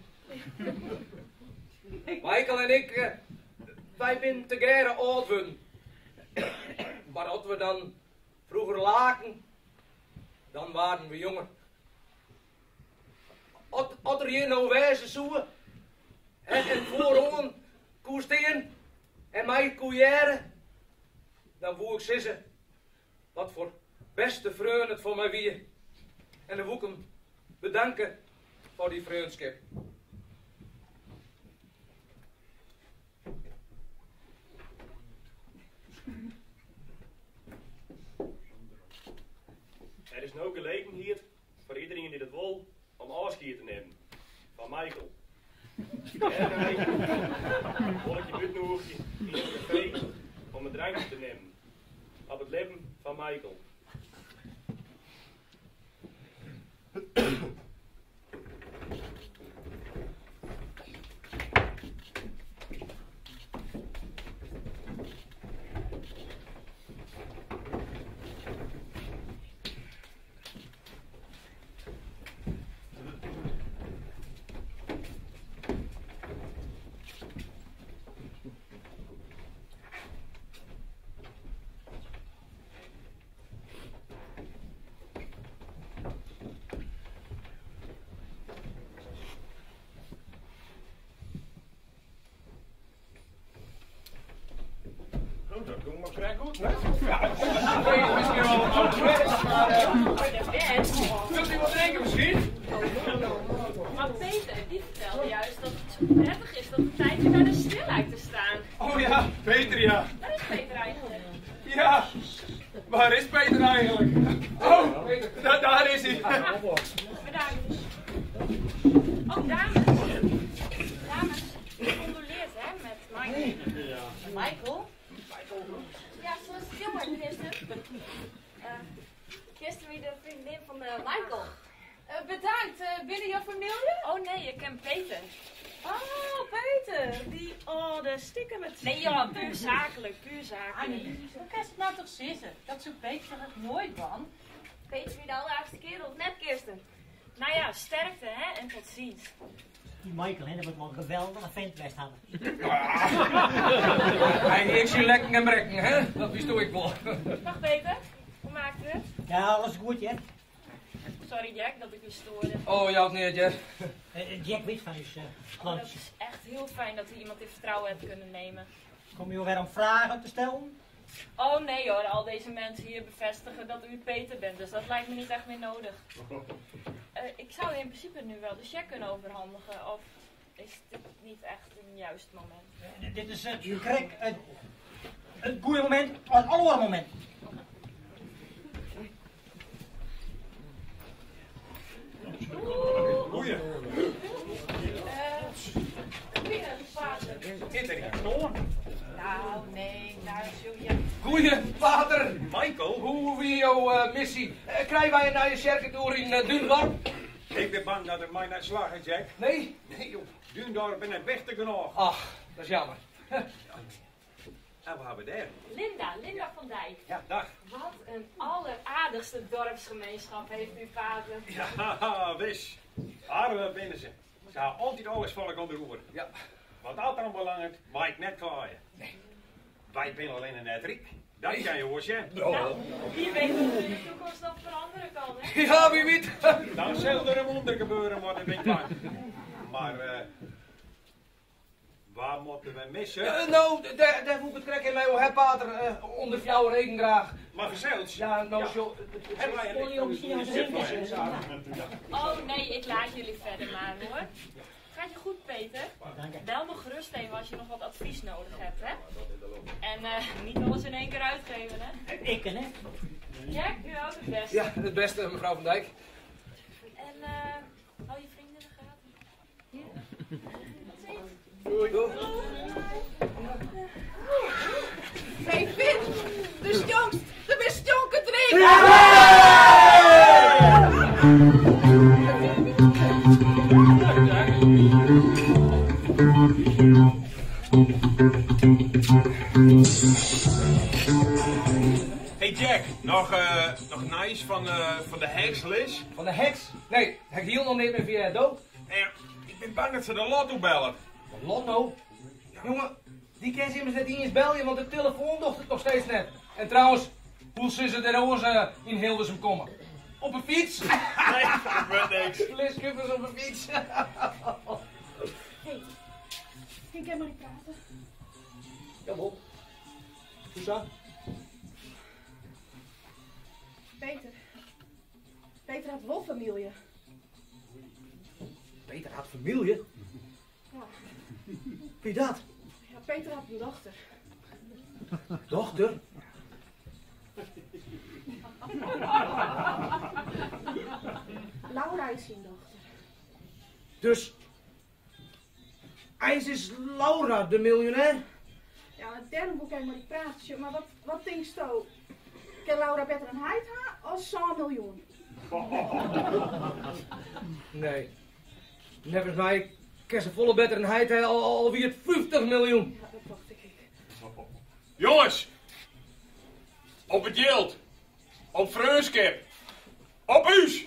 Michael en ik, wij zijn te gere oud worden. Maar als we dan vroeger laken, dan waren we jonger. Als er hier nou wijzen zoeken, en voorom koesteren en mij koeieren, dan woe ik sissen wat voor beste vreun het voor mij wie. En dan woe ik hem bedanken voor die vriendschap. Er is nou gelegen hier voor iedereen die het wil om afscheid te nemen van Michael. En hij wil ik je uitnodigen in een café om een drankje te nemen op het leven van Michael. Dat doen we vrij goed, hè? Ja, misschien wel wat ouderwets, maar... Wilt u wat drinken misschien? Maar Peter, die vertelde juist dat het zo prettig is dat een tijdje bij de stil lijkt te staan. Oh ja, Peter ja. Waar is Peter eigenlijk? Ja, waar is Peter eigenlijk? Oh, daar is hij. Bedankt. Oh, dames. Dames, gecondoleerd hè, met Michael. Ja. Michael? Ja, zoals het heel mooi minister. Gisteren weer de vriendin van Michael. Bedankt, binnen jouw familie? Oh nee, ik ken Peter. Oh, Peter. Die, de sticker met... Nee joh, puur zakelijk, puur zakelijk. Ah nee, hoe kan het nou toch zitten? Dat zo'n Peter er nooit van. Peter weer de allerlaatste kerel, net Kirsten. Nou ja, sterkte hè, en tot ziens. Die Michael, hè, dat wordt wel een geweldige vent best hadden. Hij heeft zijn lekken en brekken, hè? Dat wist ik wel. Dag Peter, hoe maakt u het? Ja, alles goed, Jack. Sorry Jack dat ik u stoorde. Oh, ja, nee, Jack. Jack weet van uw Oh, dat is echt heel fijn dat u iemand in vertrouwen hebt kunnen nemen. Kom je weer om vragen te stellen? Oh nee hoor, al deze mensen hier bevestigen dat u Peter bent, dus dat lijkt me niet echt meer nodig. Ik zou in principe nu wel de cheque kunnen overhandigen, of is dit niet echt een juist moment? Dit is het goede moment, het allerhoogste moment. Goeie. Nou, nee, nou, Julia. Goeie vader. Michael? Hoe wie jouw missie? Krijgen wij een nieuwe circuit door in Dundorp? Ik ben bang dat het mij net slagen, Jack. Nee? Nee, joh. Dundorp ben net weg te genoeg. Ach, dat is jammer. En we hebben daar. Linda van Dijk. Ja, dag. Wat een alleraardigste dorpsgemeenschap heeft uw vader. Ja, wis. Arme binnen ze. Ze hebben altijd alles volk onder de oor. Ja. Wat altijd belangrijk, mag ik net klaaien. Nee. Wij zijn alleen een net Riek. Dat kan je hoor, hè? Nou, wie weet wat er in de toekomst nog veranderen kan, hè? Ja, wie weet. Dan zal er een wonder gebeuren, maar dat weet ik maar. Maar, waar moeten we missen? Nou, daar moet het krek in mij, hè, pater. Onder jouw regen graag. Maar verzeild. Ja, nou, zo. Oh nee, ik laat jullie verder maar hoor. Gaat je goed, Peter? Bel me gerust even als je nog wat advies nodig hebt, hè? En niet alles in één keer uitgeven, hè? Ik en hè? Jack, u houdt het beste. Ja, het beste, mevrouw Van Dijk. En hou je vrienden in de gaten. Hier. Doei. Hey Finn, de jongst, de best jonker drinken! Hey Jack, nog nice van de heks, Liz? Van de heks? Nee, heb ik hier nog niet meer via dood. Ik ben bang dat ze de lotto bellen. De lotto? Ja. Jongen, die kan ze immers net eens bellen, want de telefoon docht het nog steeds net. En trouwens, hoe ze er ons in Hilversum komen? Op een fiets? Nee, dat weet niks. Liz Kuppers op een fiets. Hey, ik kan maar niet praten. Jawel. Hoezo? Peter had wel familie. Peter had familie? Ja. Wie dat? Ja, Peter had een dochter. Dochter? Laura is zijn dochter. Dus, IJs is Laura de miljonair? Ja, daarom moet ik maar niet praten. Maar wat denk je? Kan Laura beter een heid hebben als zo'n miljoen? Nee. Nevens mij kan ze volle beter een heid al wie het 50 miljoen. Ja, dat dacht ik. Jongens! Op het Jild! Op Freunskip! Op Uus!